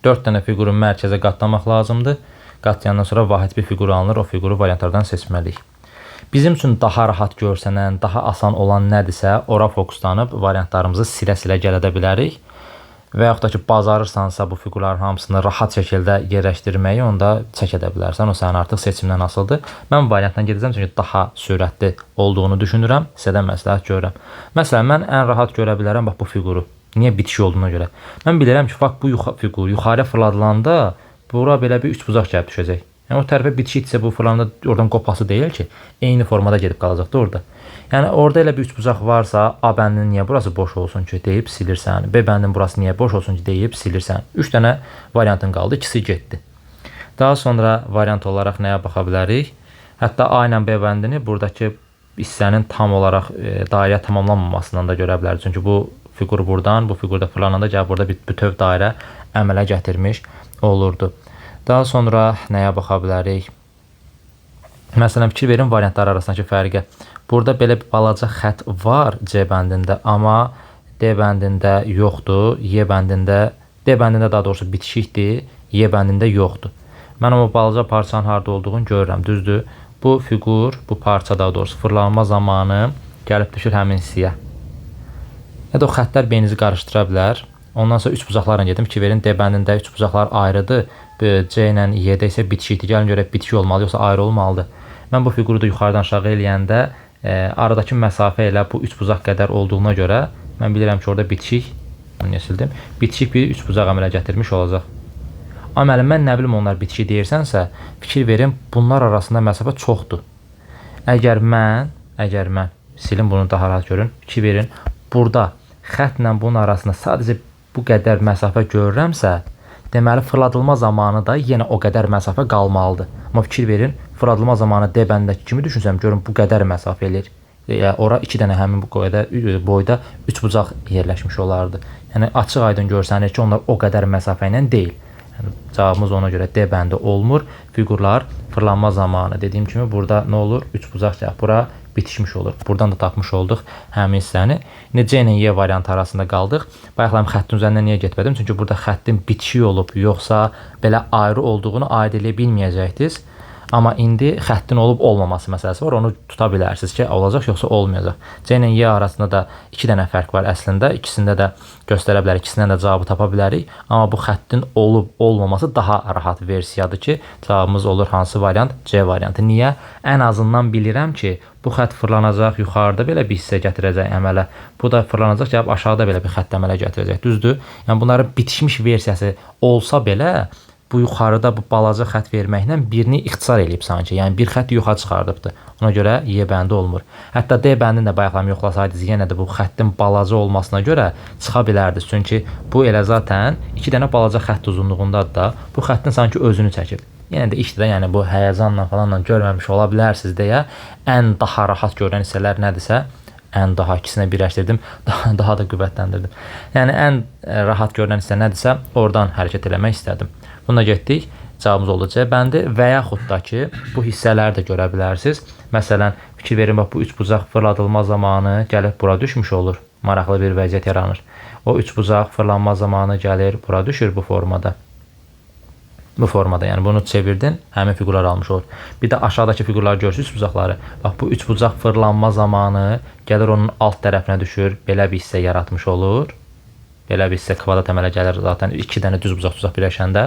4 dənə fiqurun mərkəzə qatlamaq lazımdır. Qatlayandan sonra vahid bir fiqur alınır. O fiquru variantlardan seçməliyik. Bizim üçün daha rahat görsənən, daha asan olan nədirsə, ora fokuslanıb variantlarımızı silə-silə gəldə bilərik. Və yaxud da ki, bacarırsansa bu fiqurların hamısını rahat şəkildə yerləşdirməyi onda çək edə bilərsən. O sənin artıq seçimdən asılıdır. Mən variantdan gedəcəm çünki daha sürətli olduğunu düşünürəm. Sizə də məsləhət görürəm. Məsələn, mən ən rahat görə bilərəm bax bu fiquru. Niyə bitişik olduğuna görə? Mən bilirəm ki, bax bu fiqur yuxarıya fırladılanda bura belə bir üçbucaq gəlib düşəcək. Yəni o tərəfə bitişikdirsə bu fırlananda oradan qopası deyil ki, eyni formada gedib qalacaqdır orada. Yəni orada elə bir üçbucaq varsa, A bəndinin niyə burası boş olsun ki, deyib silirsən. B bəndinin burası niyə boş olsun ki, deyib silirsən. 3 dənə variantın qaldı, ikisi getdi. Daha sonra variant olaraq nəyə baxa bilərik? Hətta A ilə B bəndini buradakı hissənin tam olaraq dairə tamamlanmamasından da görə bilərik. Çünki bu fiqur buradan, bu fiqurda fırlananda gəlib burada bir bütöv dairə əmələ gətirmiş olurdu. Daha sonra nəyə baxa bilərik? Məsələn, fikir verin variantlar arasındakı fərqə. Burada belə bir balaca xətt var C bəndində, amma D bəndində yoxdur. Y bəndində, D bəndində daha doğrusu bitişikdir, Y bəndində yoxdur. Mən o balaca parçanın harda olduğunu görürəm, düzdür? Bu fiqur, bu parça daha doğrusu fırlanma zamanı gəlib düşür həmin hissəyə. Ya da o xəttlər beyninizi qarışdıra bilər. Ondan sonra üçbucaqlarla gedim ki, verin D bəndində üçbucaqlar ayrıdır. C ilə Y-də isə bitişikdir. Gəlin görək bitişik olmalı, yoxsa ayrı olmalıdır. Mən bu fiquru da yuxarıdan aşağı eləyəndə aradakı məsafə ilə bu üçbucaq qədər olduğuna görə mən bilirəm ki, orada bitişik, niyə sildim? Bitişik bir üçbucaq əmələ gətirmiş olacaq. Amma mən nə bilim onlar bitişik deyirsənsə, fikir verin, bunlar arasında məsafə çoxdur. Əgər mən silin bunu daha rahat görün, fikir verin, burada xəttlə bunun arasında sadəcə bu qədər məsafə görürəmsə, deməli fırladılma zamanı da yenə o qədər məsafə qalmalıdır. Amma fikir verin, fırladılma zamanı D bəndindəki kimi düşünsəm, görün bu qədər məsafə eləyir. Ora 2 dənə həmin bu boyda üçbucaq yerləşmiş olardı. Yəni açıq aydın görsənir ki, onlar o qədər məsafə ilə deyil. Yəni, cavabımız ona görə D bəndi olmur. Fiqurlar fırlanma zamanı dediyim kimi burada nə olur? Üçbucaq gəlib bura bitişmiş olur. Buradan da tapmış olduq həmin hissəni. İndi C ilə Y variantı arasında qaldıq. Bayaqlar xəttin üzərindən niyə getmədim? Çünki burada xəttin bitişik olub, yoxsa belə ayrı olduğunu aid edə bilməyəcəkdiniz. Amma indi xəttin olub olmaması məsələsi var. Onu tuta bilərsiniz ki, olacaq yoxsa olmayacaq. C ilə Y arasında da 2 dənə fərq var əslində. İkisində də göstərə bilərik, ikisindən də cavabı tapa bilərik. Amma bu xəttin olub olmaması daha rahat versiyadır ki, cavabımız olur hansı variant? C variantı. Niyə? Ən azından bilirəm ki, bu xətt fırlanacaq, yuxarıda belə bir hissə gətirəcək əmələ. Bu da fırlanacaq, gəlib aşağıda belə bir xətt əmələ gətirəcək. Düzdür? Yəni bunların bitişmiş versiyası olsa belə, bu yuxarıda bu balaca xətt verməklə birini ixtisar eləyib sanki. Yəni bir xətt yuxarı çıxardıbdır. Ona görə Y bəndi olmur. Hətta D bəndini də bayaqlam yoxlasaydınız, yenə də bu xəttin balaca olmasına görə çıxa bilərdiniz. Çünki bu elə zaten 2 dənə balaca xətt uzunluğundadır da, bu xəttin sanki özünü çəkib. Yenə də işdə yəni bu həyəcanla falanla görməmiş ola bilərsiniz deyə ən daha rahat görən hissələr nədirsə, ən daha ikisinə birləşdirdim, daha da qüvvətləndirdim. Yəni ən rahat görünən hissə nədirsə, oradan hərəkət eləmək istədim. Buna getdik. Cavabımız oldu C bəndi və yaxud da ki, bu hissələri də görə bilərsiniz. Məsələn, fikir verin, bax bu üçbucaq fırladılma zamanı gəlib bura düşmüş olur. Maraqlı bir vəziyyət yaranır. O üçbucaq fırlanma zamanı gəlir, bura düşür bu formada. Bu formada, yəni bunu çevirdin, həmin fiqurlar almış olur. Bir də aşağıdakı fiqurları görürsünüz, üçbucaqları. Bax bu üçbucaq fırlanma zamanı gəlir onun alt tərəfinə düşür, belə bir hissə yaratmış olur. Belə bir hissə kvadrat əmələ gəlir zaten 2 dənə düz bucaq birləşəndə.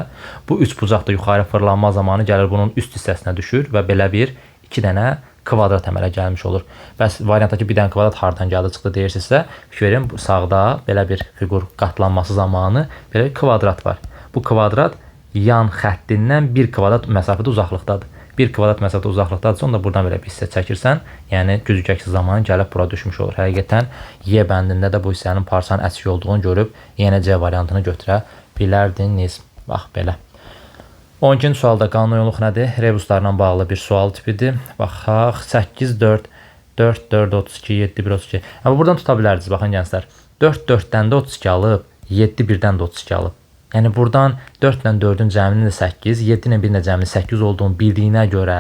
Bu üç bucaq da yuxarı fırlanma zamanı gəlir bunun üst hissəsinə düşür və belə bir 2 dənə kvadrat əmələ gəlmiş olur. Bəs variantdakı bir dənə kvadrat hardan gəldi çıxdı deyirsinizsə, fikir verin, sağda belə bir fiqur qatlanması zamanı belə bir kvadrat var. Bu kvadrat yan xəttindən 1 kvadrat məsafədə uzaqlıqdadır. 1 kvadrat məsafədə uzaqlıqdadırsa, onda buradan belə bir hissə çəkirsən, yəni güzgəksiz zamanı gəlib bura düşmüş olur. Həqiqətən Y bəndində də bu hissənin parçanın əsik olduğunu görüb, yenə C variantını götürə bilərdiniz. Bax belə. 12-ci sualda qanunyonluq nədir? Rebuslarla bağlı bir sual tipidir. Baxaq, 8, 4, 4, 4, 32, 7, 1, 32. Amma buradan tuta bilərdiniz, baxın gənclər. 4, 4-dən də 32 alıb, 7, 1-dən də 32 alıb. Yəni buradan 4 ilə 4-ün cəminin də 8, 7 ilə 1-in də cəminin 8 olduğunu bildiyinə görə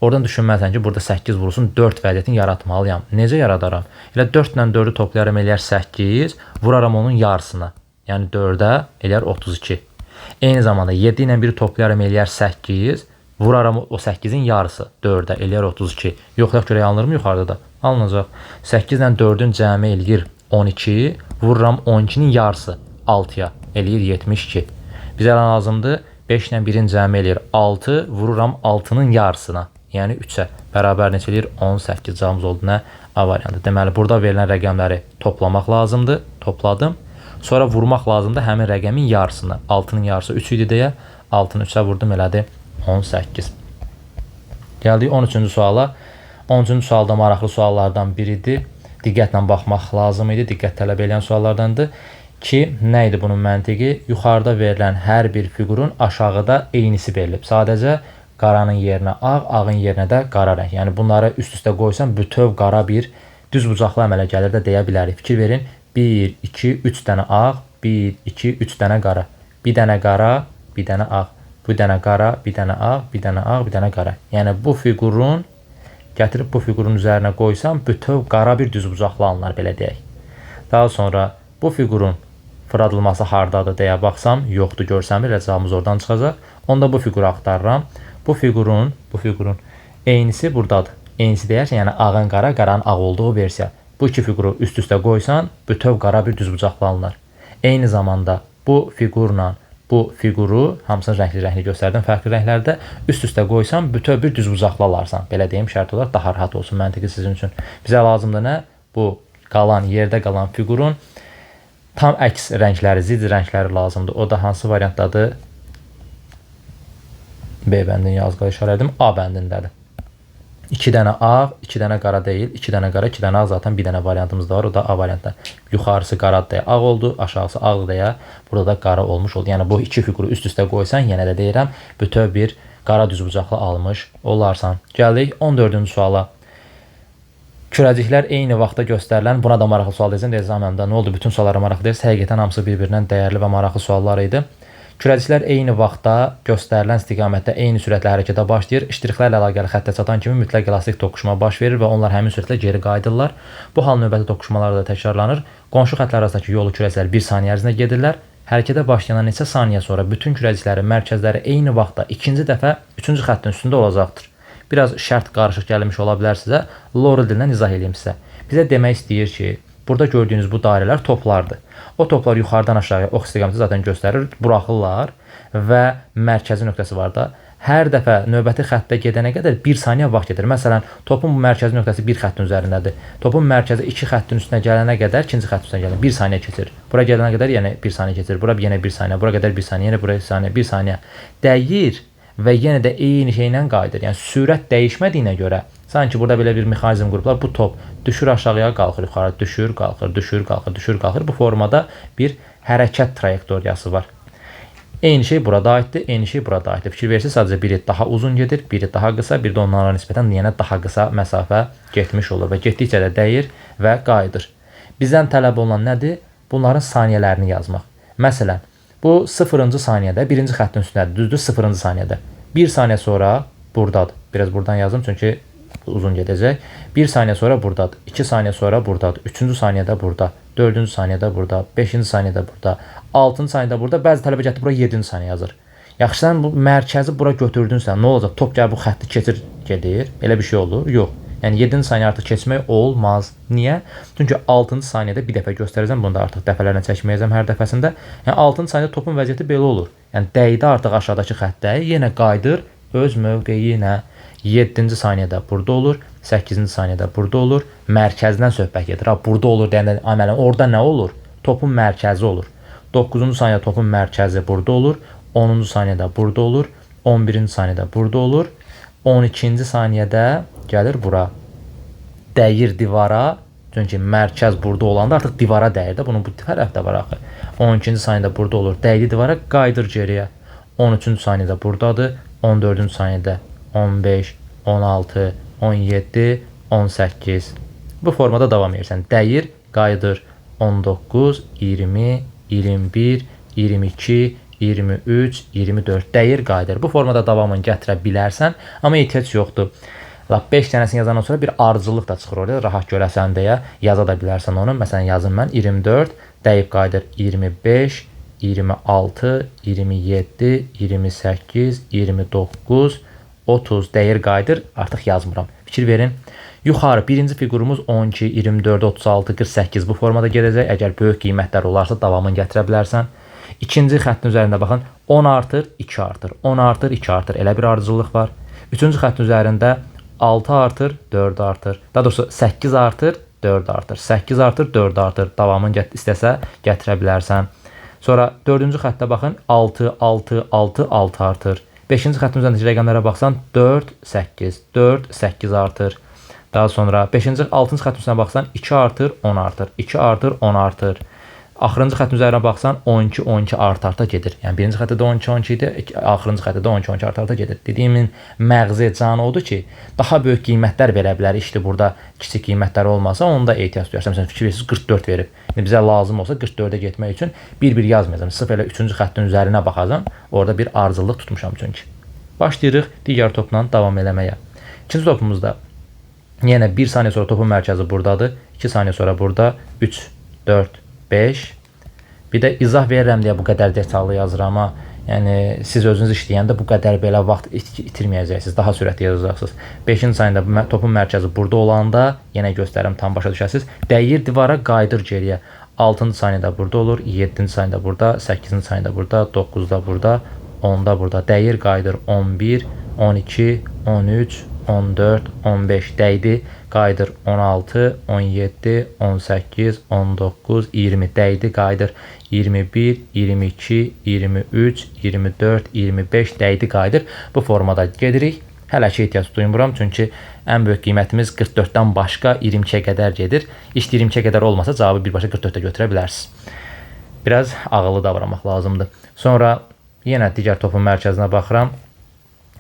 oradan düşünməlisən ki, burada 8 vurulsun 4 vəziyyətini yaratmalıyam. Necə yaradaram? Elə 4 ilə 4-ü toplayaram eləyər 8, vuraram onun yarısına. Yəni 4-ə eləyər 32. Eyni zamanda 7 ilə 1-i toplayaram eləyər 8, vuraram o 8-in yarısı 4-ə eləyər 32. Yoxlayaq görə alınırmı yuxarıda da? Alınacaq. 8 ilə 4-ün cəmi eləyir 12, vururam 12-nin yarısı 6-ya. Eləyir 72. Bizə lazımdır 5 ilə 1-in cəmi eləyir 6, vururam 6-nın yarısına, yəni 3-ə. Bərabər neçə eləyir? 18. Cavabımız oldu nə? A variantı. Deməli, burada verilən rəqəmləri toplamaq lazımdır. Topladım. Sonra vurmaq lazımdır həmin rəqəmin yarısına. 6-nın yarısı 3 idi deyə 6-nı 3-ə vurdum, elədi 18. Gəldik 13-cü suala. 13-cü sualda maraqlı suallardan biridir. Diqqətlə baxmaq lazım idi. Diqqət tələb edən suallardandır. Ki, nə idi bunun məntiqi? Yuxarıda verilən hər bir fiqurun aşağıda eynisi verilib. Sadəcə qaranın yerinə ağ, ağın yerinə də qara rəng. Yəni bunları üst-üstə qoysam bütöv qara bir düz bucaqlı əmələ gəlir də deyə bilərik. Fikir verin. 1, 2, 3 dənə ağ, 1, 2, 3 dənə qara. Bir dənə qara, bir dənə ağ. Bir dənə qara, bir dənə ağ, bir dənə ağ, bir dənə qara. Yəni bu fiqurun gətirib bu fiqurun üzərinə qoysam bütöv qara bir düz bucaqlı alınır, belə deyək. Daha sonra bu fiqurun fırladılması hardadır deyə baxsam, yoxdur, görsəm bir cavabımız oradan çıxacaq. Onda bu fiquru axtarıram. Bu fiqurun eynisi buradadır. Eynisi deyərsən, yəni ağın qara, qaranın ağ olduğu versiya. Bu iki fiquru üst-üstə qoysan, bütöv qara bir düz bucaqlı alınır. Eyni zamanda bu fiqurla bu fiquru, hamısını rəngli göstərdim, fərqli rənglərdə üst-üstə qoysan, bütöv bir düz bucaqlı alarsan. Belə deyim, şərt olaraq daha rahat olsun, məntiqi sizin üçün. Bizə lazımdır nə? Bu qalan, yerdə qalan fiqurun tam əks rəngləri, zidd rəngləri lazımdır. O da hansı variantdadır? B bəndini yazıqla işarə edim. A bəndindədir. 2 dənə ağ, 2 dənə qara deyil. 2 dənə qara, 2 dənə ağ, zaten bir dənə variantımız da var. O da A variantda. Yuxarısı qara deyə ağ oldu, aşağısı ağ deyə burada da qara olmuş oldu. Yəni bu iki fiquru üst-üstə qoysan, yenə də deyirəm, bütöv bir qara düzbucaqlı almış olarsan. Gəldik 14-cü suala. Kürəciklər eyni vaxtda göstərilən, buna da maraqlı sual deyəcəm, deyəcəm, nə oldu? Bütün suallara maraqlı deyirsə, həqiqətən hamısı bir-birindən dəyərli və maraqlı suallar idi. Kürəciklər eyni vaxtda göstərilən istiqamətdə eyni sürətlə hərəkətə başlayır. İştiriklərlə əlaqəli xəttə çatan kimi mütləq elastik toqquşma baş verir və onlar həmin sürətlə geri qayıdırlar. Bu hal növbəti toqquşmalarda da təkrarlanır. Qonşu xəttlər arasındakı yolu kürəciklər 1 saniyə ərzində gedirlər. Hərəkətə başlayan neçə saniyə sonra bütün kürəciklərin mərkəzləri eyni vaxtda ikinci dəfə 3-cü xəttin üstündə olacaqdır. Biraz şərt qarışıq gəlmiş ola bilər sizə. Lorel dilindən izah edeyim sizə. Bizə demək istəyir ki, burada gördüyünüz bu dairələr toplardır. O toplar yuxarıdan aşağıya ox istiqaməti zaten göstərir, buraxırlar və mərkəzi nöqtəsi var da. Hər dəfə növbəti xəttə gedənə qədər 1 saniyə vaxt gedir. Məsələn, topun mərkəzi nöqtəsi 1 xəttin üzərindədir. Topun mərkəzi 2 xəttin üstünə gələnə qədər, ikinci xəttin üstünə gələnə 1 saniyə keçir. Bura gələnə qədər yenə 1 saniyə keçir. Bura yenə 1 saniyə, bura qədər 1 saniyə, yenə bura 1 saniyə, 1 saniyə dəyir və yenə də eyni şeylə qayıdır. Yəni sürət dəyişmədiyinə görə, sanki burada belə bir mexanizm qurublar, bu top düşür aşağıya, qalxır yuxarı, düşür, qalxır, düşür, qalxır, düşür, qalxır. Bu formada bir hərəkət trayektoriyası var. Eyni şey burada aiddir, eyni şey burada aiddir. Fikir verirsiniz, sadəcə biri daha uzun gedir, biri daha qısa, bir də onlara nisbətən yenə daha qısa məsafə getmiş olur və getdikcə də dəyir və qayıdır. Bizdən tələb olunan nədir? Bunların saniyələrini yazmaq. Məsələn, bu 0-cı saniyədə, birinci xəttin üstündədir, düzdür, 0-cı saniyədə. 1 saniyə sonra buradadır. Biraz buradan yazdım çünki uzun gedəcək. 1 saniyə sonra buradadır, 2 saniyə sonra buradadır, 3-cü saniyədə burada, 4-cü saniyədə burada, 5-ci saniyədə burada, 6-cı saniyədə burada. Bəzi tələbə gətirib bura 7-ci saniyə yazır. Yaxşı, sən bu mərkəzi bura götürdünsə, nə olacaq? Top gəl bu xətti keçir, gedir. Elə bir şey olur? Yox. Yəni 7-ci saniyə artıq keçmək olmaz. Niyə? Çünki 6-cı saniyədə bir dəfə göstərəcəm, bunu da artıq dəfələrlə çəkməyəcəm hər dəfəsində. Yəni 6-cı saniyədə topun vəziyyəti belə olur. Yəni dəydi artıq aşağıdakı xəttə, yenə qayıdır öz mövqeyinə. 7-ci saniyədə burada olur, 8-ci saniyədə burada olur. Mərkəzdən söhbət gedir. Ha, burada olur deyəndə əmələn orada nə olur? Topun mərkəzi olur. 9-cu saniyədə topun mərkəzi burada olur. 10-cu saniyədə burada olur. 11-ci saniyədə burada olur. 12-ci saniyədə gəlir bura. Dəyir divara. Çünki mərkəz burada olanda artıq divara dəyir də. Bunun bu tərəfdə var axı. 12-ci saniyədə burada olur. Dəydi divara, qayıdır geriyə. 13-cü saniyədə buradadır. 14-cü saniyədə 15, 16, 17, 18. Bu formada davam edirsən. Dəyir, qayıdır. 19, 20, 21, 22, 23, 24. Dəyir, qayıdır. Bu formada davamını gətirə bilərsən, amma ehtiyac yoxdur. 5 dənəsini yazandan sonra bir ardıcıllıq da çıxır oraya, rahat görəsən deyə yaza da bilərsən onu. Məsələn, yazım mən 24, dəyib qayıdır 25, 26, 27, 28, 29, 30 dəyir qayıdır, artıq yazmıram. Fikir verin. Yuxarı birinci fiqurumuz 12, 24, 36, 48 bu formada gedəcək. Əgər böyük qiymətlər olarsa davamını gətirə bilərsən. İkinci xəttin üzərində baxın. 10 artır, 2 artır. 10 artır, 2 artır. Elə bir ardıcıllıq var. Üçüncü xəttin üzərində 6 artır, 4 artır. Daha doğrusu 8 artır, 4 artır. 8 artır, 4 artır. Davamını istəsə gətirə bilərsən. Sonra 4-cü xəttə baxın. 6, 6, 6, 6 artır. 5-ci xəttin üzərindəki rəqəmlərə baxsan 4, 8, 4, 8 artır. Daha sonra 5-ci, 6-cı xəttin üzərinə baxsan 2 artır, 10 artır. 2 artır, 10 artır. Axırıncı xəttin üzərinə baxsan 12, 12 art-arta gedir. Yəni birinci xəttə də 12, 12 idi, axırıncı xəttə də 12, 12 art-arta gedir. Dediyimin məğzi canı odur ki, daha böyük qiymətlər verə bilər. İşte burada kiçik qiymətlər olmasa, onu da ehtiyac duyarsan. Məsələn, fikir verirsiniz 44 verib. İndi bizə lazım olsa 44-ə getmək üçün bir-bir yazmayacağım. Sırf elə 3-cü xəttin üzərinə baxacağam. Orada bir ardıcıllıq tutmuşam çünki. Başlayırıq digər topla davam eləməyə. İkinci topumuzda yenə 1 saniyə sonra topun mərkəzi buradadır. 2 saniyə sonra burada 3, 4, 5. Bir də izah verirəm deyə bu qədər detallı yazıram, amma yəni siz özünüz işləyəndə bu qədər belə vaxt itirməyəcəksiniz, daha sürətli yazacaqsınız. 5-ci saniyədə topun mərkəzi burada olanda yenə göstərim tam başa düşəsiniz. Dəyir divara, qayıdır geriyə. 6-cı saniyədə burada olur, 7-ci saniyədə burada, 8-ci saniyədə burada, 9-da burada, 10-da burada. Dəyir, qayıdır 11, 12, 13, 14, 15 dəydi, qayıdır 16, 17, 18, 19, 20 dəydi, qayıdır 21, 22, 23, 24, 25 dəydi, qayıdır. Bu formada gedirik. Hələ ki ehtiyac duymuram çünki ən böyük qiymətimiz 44-dən başqa 22-yə qədər gedir. İşte 22-yə qədər olmasa cavabı birbaşa 44-də götürə bilərsiniz. Biraz ağıllı davranmaq lazımdır. Sonra yenə digər topun mərkəzinə baxıram.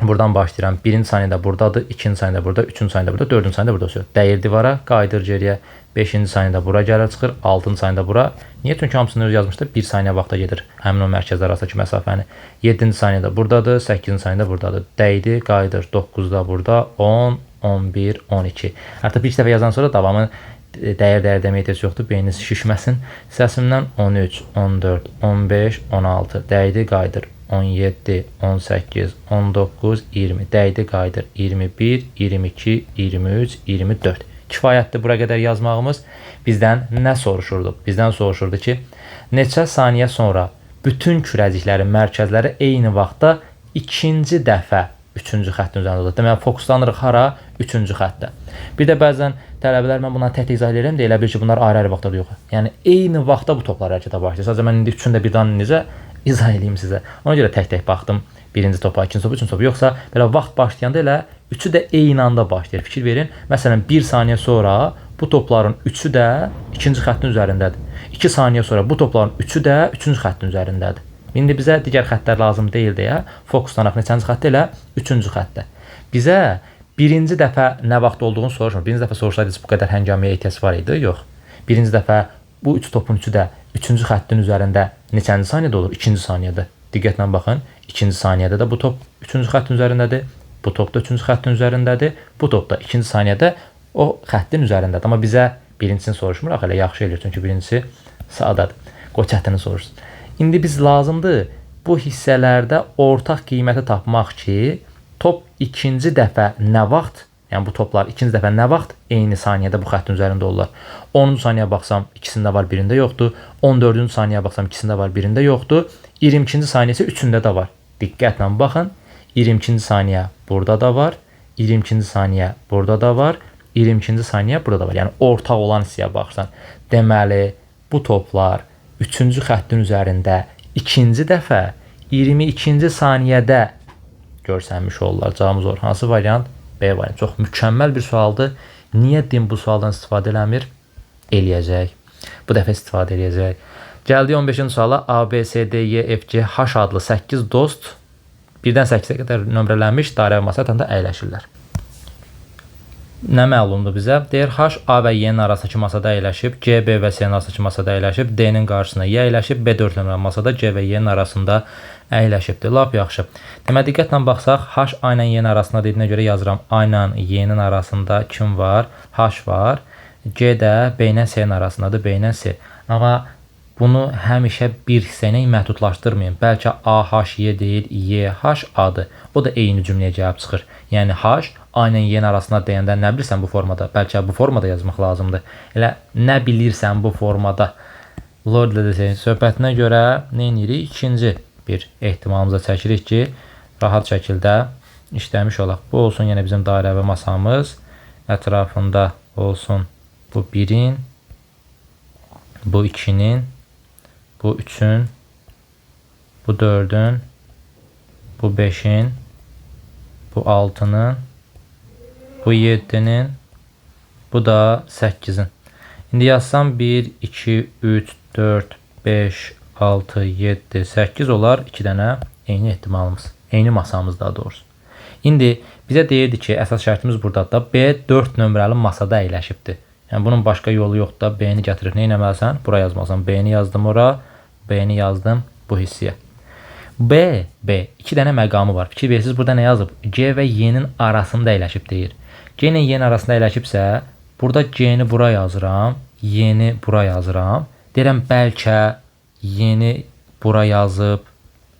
Buradan başlayıram. 1-ci saniyədə buradadır, 2-ci saniyədə burada, 3-cü saniyədə burada, 4-cü saniyədə burada. Dəyir divara, qayıdır geriyə. 5-ci saniyədə bura gəlir, çıxır. 6-cı saniyədə bura. Niyə? Çünki hamısını öz yazmışdı. 1 saniyə vaxta gedir həmin o mərkəzlər arasındakı məsafəni. 7-ci saniyədə buradadır, 8-ci saniyədə buradadır. Dəydi, qayıdır. 9-da burada, 10, 11, 12. Artıq bir dəfə yazan sonra davamı dəyər demək ehtiyac yoxdur. Beyniniz şişməsin. Səsimdən 13, 14, 15, 16. Dəydi, qayıdır. 17, 18, 19, 20 dəydi, qayıdır 21, 22, 23, 24. Kifayətdir bura qədər yazmağımız. Bizdən nə soruşurdu? Bizdən soruşurdu ki, neçə saniyə sonra bütün kürəciklərin mərkəzləri eyni vaxtda ikinci dəfə 3-cü xəttin üzərində olur. Deməli, fokuslanırıq hara? 3-cü xəttə. Bir də bəzən tələbələr mən buna tək izah edirəm də elə bil ki, bunlar ayrı-ayrı vaxtda yox. Yəni eyni vaxtda bu toplar hərəkətə başlayır. Sadəcə mən indi üçünü də birdən necə izah edeyim sizə. Ona görə tək-tək baxdım. Birinci topa, ikinci topa, üçüncü topa. Yoxsa belə vaxt başlayanda elə üçü də eyni anda başlayır. Fikir verin. Məsələn, 1 saniyə sonra bu topların üçü də ikinci xəttin üzərindədir. 2 saniyə sonra bu topların üçü də üçüncü xəttin üzərindədir. İndi bizə digər xəttlər lazım deyil deyə fokuslanaq neçənci xəttə elə 3-cü xəttə. Bizə birinci dəfə nə vaxt olduğunu soruşmur. Birinci dəfə soruşsaydınız bu qədər həngaməyə ehtiyac var idi? Yox. Birinci dəfə bu 3 topun üçü də 3-cü xəttin üzərində neçənci saniyədə olur? 2-ci saniyədə. Diqqətlə baxın. 2-ci saniyədə də bu top 3-cü xəttin üzərindədir. Bu top da 3-cü xəttin üzərindədir. Bu top da 2-ci saniyədə o xəttin üzərindədir. Amma bizə birincisini soruşmur. Axı elə yaxşı eləyir. Çünki birincisi sağdadır. Qoy çətini soruşsun. İndi biz lazımdır bu hissələrdə ortaq qiyməti tapmaq ki, top ikinci dəfə nə vaxt, yəni bu toplar ikinci dəfə nə vaxt eyni saniyədə bu xəttin üzərində olurlar. 10-cu saniyəyə baxsam ikisində var, birində yoxdur. 14-cü saniyəyə baxsam ikisində var, birində yoxdur. 22-ci saniyə isə üçündə də var. Diqqətlə baxın. 22-ci saniyə burada da var. 22-ci saniyə burada da var. 22-ci saniyə burada da var. Yəni ortaq olan hissəyə baxırsan. Deməli, bu toplar 3-cü xəttin üzərində ikinci dəfə 22-ci saniyədə görsənmiş olurlar. Cavabımız olur. Hansı variant? B variant. Çox mükəmməl bir sualdır. Niyə din bu sualdan istifadə eləmir? Eləyəcək. Bu dəfə istifadə eləyəcək. Gəldik 15-ci suala. A, B, C, D, E, F, G, H adlı 8 dost 1-dən 8-ə qədər nömrələnmiş dairə və masa ətəndə əyləşirlər. Nə məlumdur bizə? Deyir, H, A və Y-nin arasındakı masada əyləşib, C, B və C-nin arasındakı masada əyləşib, D-nin qarşısına Y əyləşib, B 4 nömrəli masada C və Y-nin arasında əyləşibdir. Lap yaxşı. Demək, diqqətlə baxsaq, H, A ilə Y-nin arasında dediyinə görə yazıram. A ilə Y-nin arasında kim var? H var. C də B ilə C-nin arasındadır, B ilə C. Amma bunu həmişə bir hissə ilə məhdudlaşdırmayın. Bəlkə A, H, Y deyil, Y, H, A-dır. O da eyni cümləyə cavab çıxır. Yəni H, A ilə Y-nin arasında deyəndə nə bilirsən bu formada? Bəlkə bu formada yazmaq lazımdır. Elə nə bilirsən bu formada? Lord desəyin söhbətinə görə nə edirik? İkinci bir ehtimalımıza çəkirik ki, rahat şəkildə işləmiş olaq. Bu olsun yenə bizim dairə və masamız. Ətrafında olsun bu 1-in, bu 2-nin, bu 3-ün, bu 4-ün, bu 5-in, bu 6-nın, bu 7-nin, bu da 8-in. İndi yazsam 1, 2, 3, 4, 5, 6, 7, 8 olar 2 dənə eyni ehtimalımız. Eyni masamız daha doğrusu. İndi bizə deyirdi ki, əsas şərtimiz buradadır da B 4 nömrəli masada əyləşibdir. Yəni bunun başqa yolu yoxdur da B-ni gətirib nə etməlisən? Bura yazmalısan. B-ni yazdım ora, B-ni yazdım bu hissəyə. B, 2 dənə məqamı var. Fikir verirsiniz, burada nə yazıb? C və Y-nin arasında əyləşib deyir. C ilə Y-nin arasında əyləşibsə, burada C-ni bura yazıram, Y-ni bura yazıram. Deyirəm, bəlkə Y-ni bura yazıb,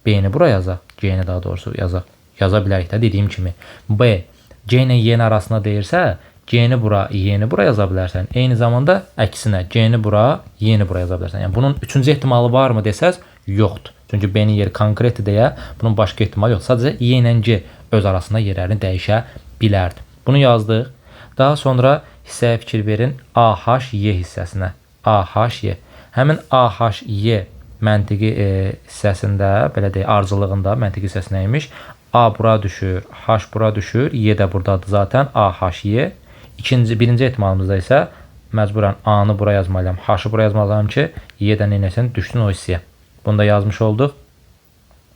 B-ni bura yazaq, C-ni daha doğrusu yazaq. Yaza bilərik də dediyim kimi. B, C ilə Y-nin arasında deyirsə, C-ni bura, Y-ni bura yaza bilərsən. Eyni zamanda əksinə, C-ni bura, Y-ni bura yaza bilərsən. Yəni bunun üçüncü ehtimalı varmı desəz, yoxdur. Çünki B-nin yeri konkretdir deyə bunun başqa ehtimalı yox. Sadəcə Y ilə C öz arasında yerlərini dəyişə bilərdi. Bunu yazdıq. Daha sonra hissəyə fikir verin. AHY hissəsinə. AHY. Həmin AHY məntiqi hissəsində, belə deyək, ardıcıllığında məntiqi hissəsi nəymiş? A bura düşür, H bura düşür, Y də buradadır zaten. AHY. Birinci ehtimalımızda isə məcburən A-nı bura yazmalıyam, H-ı bura yazmalıyam ki, Y də neynəsin? Düşsün o hissəyə. Bunu da yazmış olduq.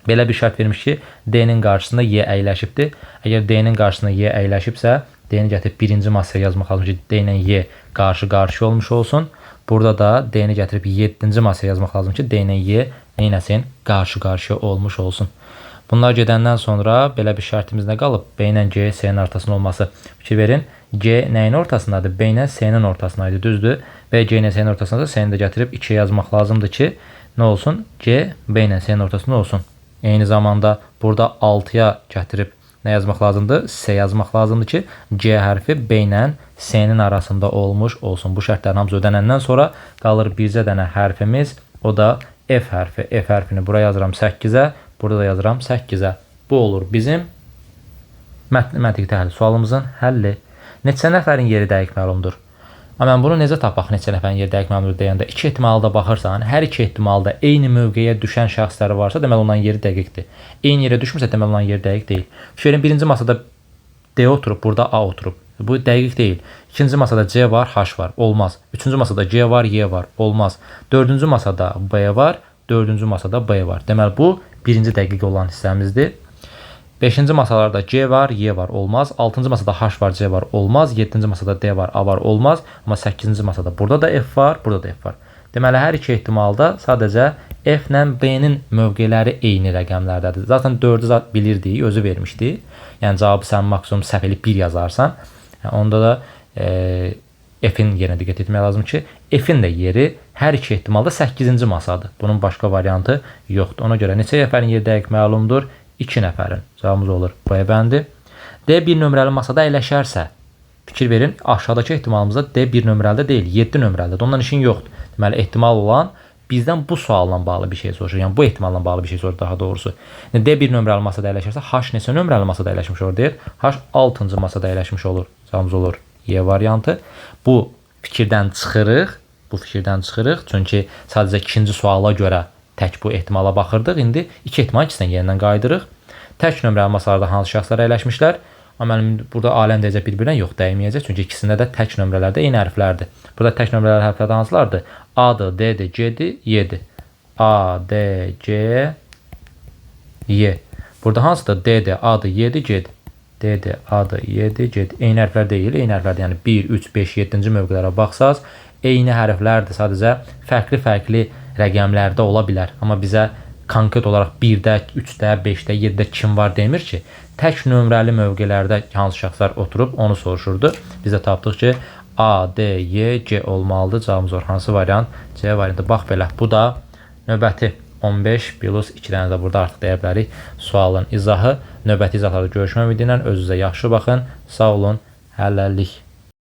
Belə bir şərt vermiş ki, D-nin qarşısında Y əyləşibdir. Əgər D-nin qarşısında Y əyləşibsə, D-ni gətirib birinci masaya yazmaq lazım ki, D ilə Y qarşı-qarşı olmuş olsun. Burada da D-ni gətirib 7-ci masaya yazmaq lazım ki, D ilə Y neynəsin? Qarşı-qarşı olmuş olsun. Bunlar gedəndən sonra belə bir şərtimiz nə qalıb? B ilə C, C-nin ortasında olması. Fikir verin, C nəyin ortasındadır? B ilə C-nin ortasındaydı, düzdür? B, C ilə C-nin ortasındadır. C-ni də gətirib 2-yə yazmaq lazımdır ki, nə olsun? C, B ilə C-nin ortasında olsun. Eyni zamanda burada 6-ya gətirib nə yazmaq lazımdır? C yazmaq lazımdır ki, C hərfi B ilə C-nin arasında olmuş olsun. Bu şərtlərin hamısı ödənəndən sonra qalır bircə dənə hərfimiz. O da F hərfi. F hərfini bura yazıram 8-ə. Burada da yazıram 8-ə. Bu olur bizim məntiqi təhlil sualımızın həlli. Neçə nəfərin yeri dəqiq məlumdur? Amma mən bunu necə tapaq, neçə nəfərin yeri dəqiq məlumdur deyəndə? İki ehtimalda baxırsan, hər iki ehtimalda eyni mövqeyə düşən şəxsləri varsa, deməli onların yeri dəqiqdir. Eyni yerə düşmürsə, deməli onların yeri dəqiq deyil. Fikrin birinci masada D oturub, burada A oturub. Bu dəqiq deyil. İkinci masada C var, H var. Olmaz. Üçüncü masada C var, Y var. Olmaz. Dördüncü masada B var. 4-cü masada B var. Deməli bu birinci dəqiq olan hissəmizdir. 5-ci masalarda C var, Y var, olmaz. 6-cı masada H var, C var, olmaz. 7-ci masada D var, A var, olmaz. Amma 8-ci masada burada da F var, burada da F var. Deməli hər iki ehtimalda sadəcə F ilə B-nin mövqeləri eyni rəqəmlərdədir. Zaten 4-ü bilirdik, özü vermişdi. Yəni cavabı sən maksimum səhv edib 1 yazarsan, onda da F-in yerinə diqqət etmək lazım ki, F-in də yeri hər iki ehtimalda 8-ci masadır. Bunun başqa variantı yoxdur. Ona görə neçə nəfərin yeri dəqiq məlumdur? 2 nəfərin. Cavabımız olur B bəndi. D 1 nömrəli masada əyləşərsə, fikir verin, aşağıdakı ehtimalımızda D 1 nömrəlidə deyil, 7 nömrəlidir. Ondan işin yoxdur. Deməli, ehtimal olan bizdən bu sualla bağlı bir şey soruşur. Yəni bu ehtimalla bağlı bir şey soruşur daha doğrusu. D 1 nömrəli masada əyləşərsə, H neçə nömrəli masada əyləşmiş olur deyir. H 6-cı masada əyləşmiş olur. Cavabımız olur Y variantı. Bu fikirdən çıxırıq. Çünki sadəcə ikinci suala görə tək bu ehtimala baxırdıq. İndi iki ehtimal ikisindən yerindən qaydırıq. Tək nömrəli masalarda hansı şəxslər əyləşmişlər? Amma mənim burada aləm deyəcək bir-birinə yox dəyməyəcək. Çünki ikisində də tək nömrələrdə eyni hərflərdir. Burada tək nömrələr hərfləri hansılardır? A-dır, D-dir, C-dir, Y-dir. A, D, C, Y. Burada hansıdır? D-dir, A-dır, Y-dir, C-dir. D-dir, A-dır, Y-dir, C-dir. Eyni hərflər deyil, eyni hərflərdir. Yəni 1, 3, 5, 7-ci mövqelərə baxsaz, eyni hərflərdir. Sadəcə fərqli rəqəmlərdə ola bilər. Amma bizə konkret olaraq 1-də, 3-də, 5-də, 7-də kim var demir ki, tək nömrəli mövqelərdə hansı şəxslər oturub onu soruşurdu. Biz də tapdıq ki, A, D, Y, C olmalıdır. Cavabımız var. Hansı variant? C variantı. Bax belə. Bu da növbəti 15 plus 2-dən də burada artıq deyə bilərik. Sualın izahı. Növbəti izahlarda görüşmək ümidi ilə özünüzə yaxşı baxın. Sağ olun. Hələlik.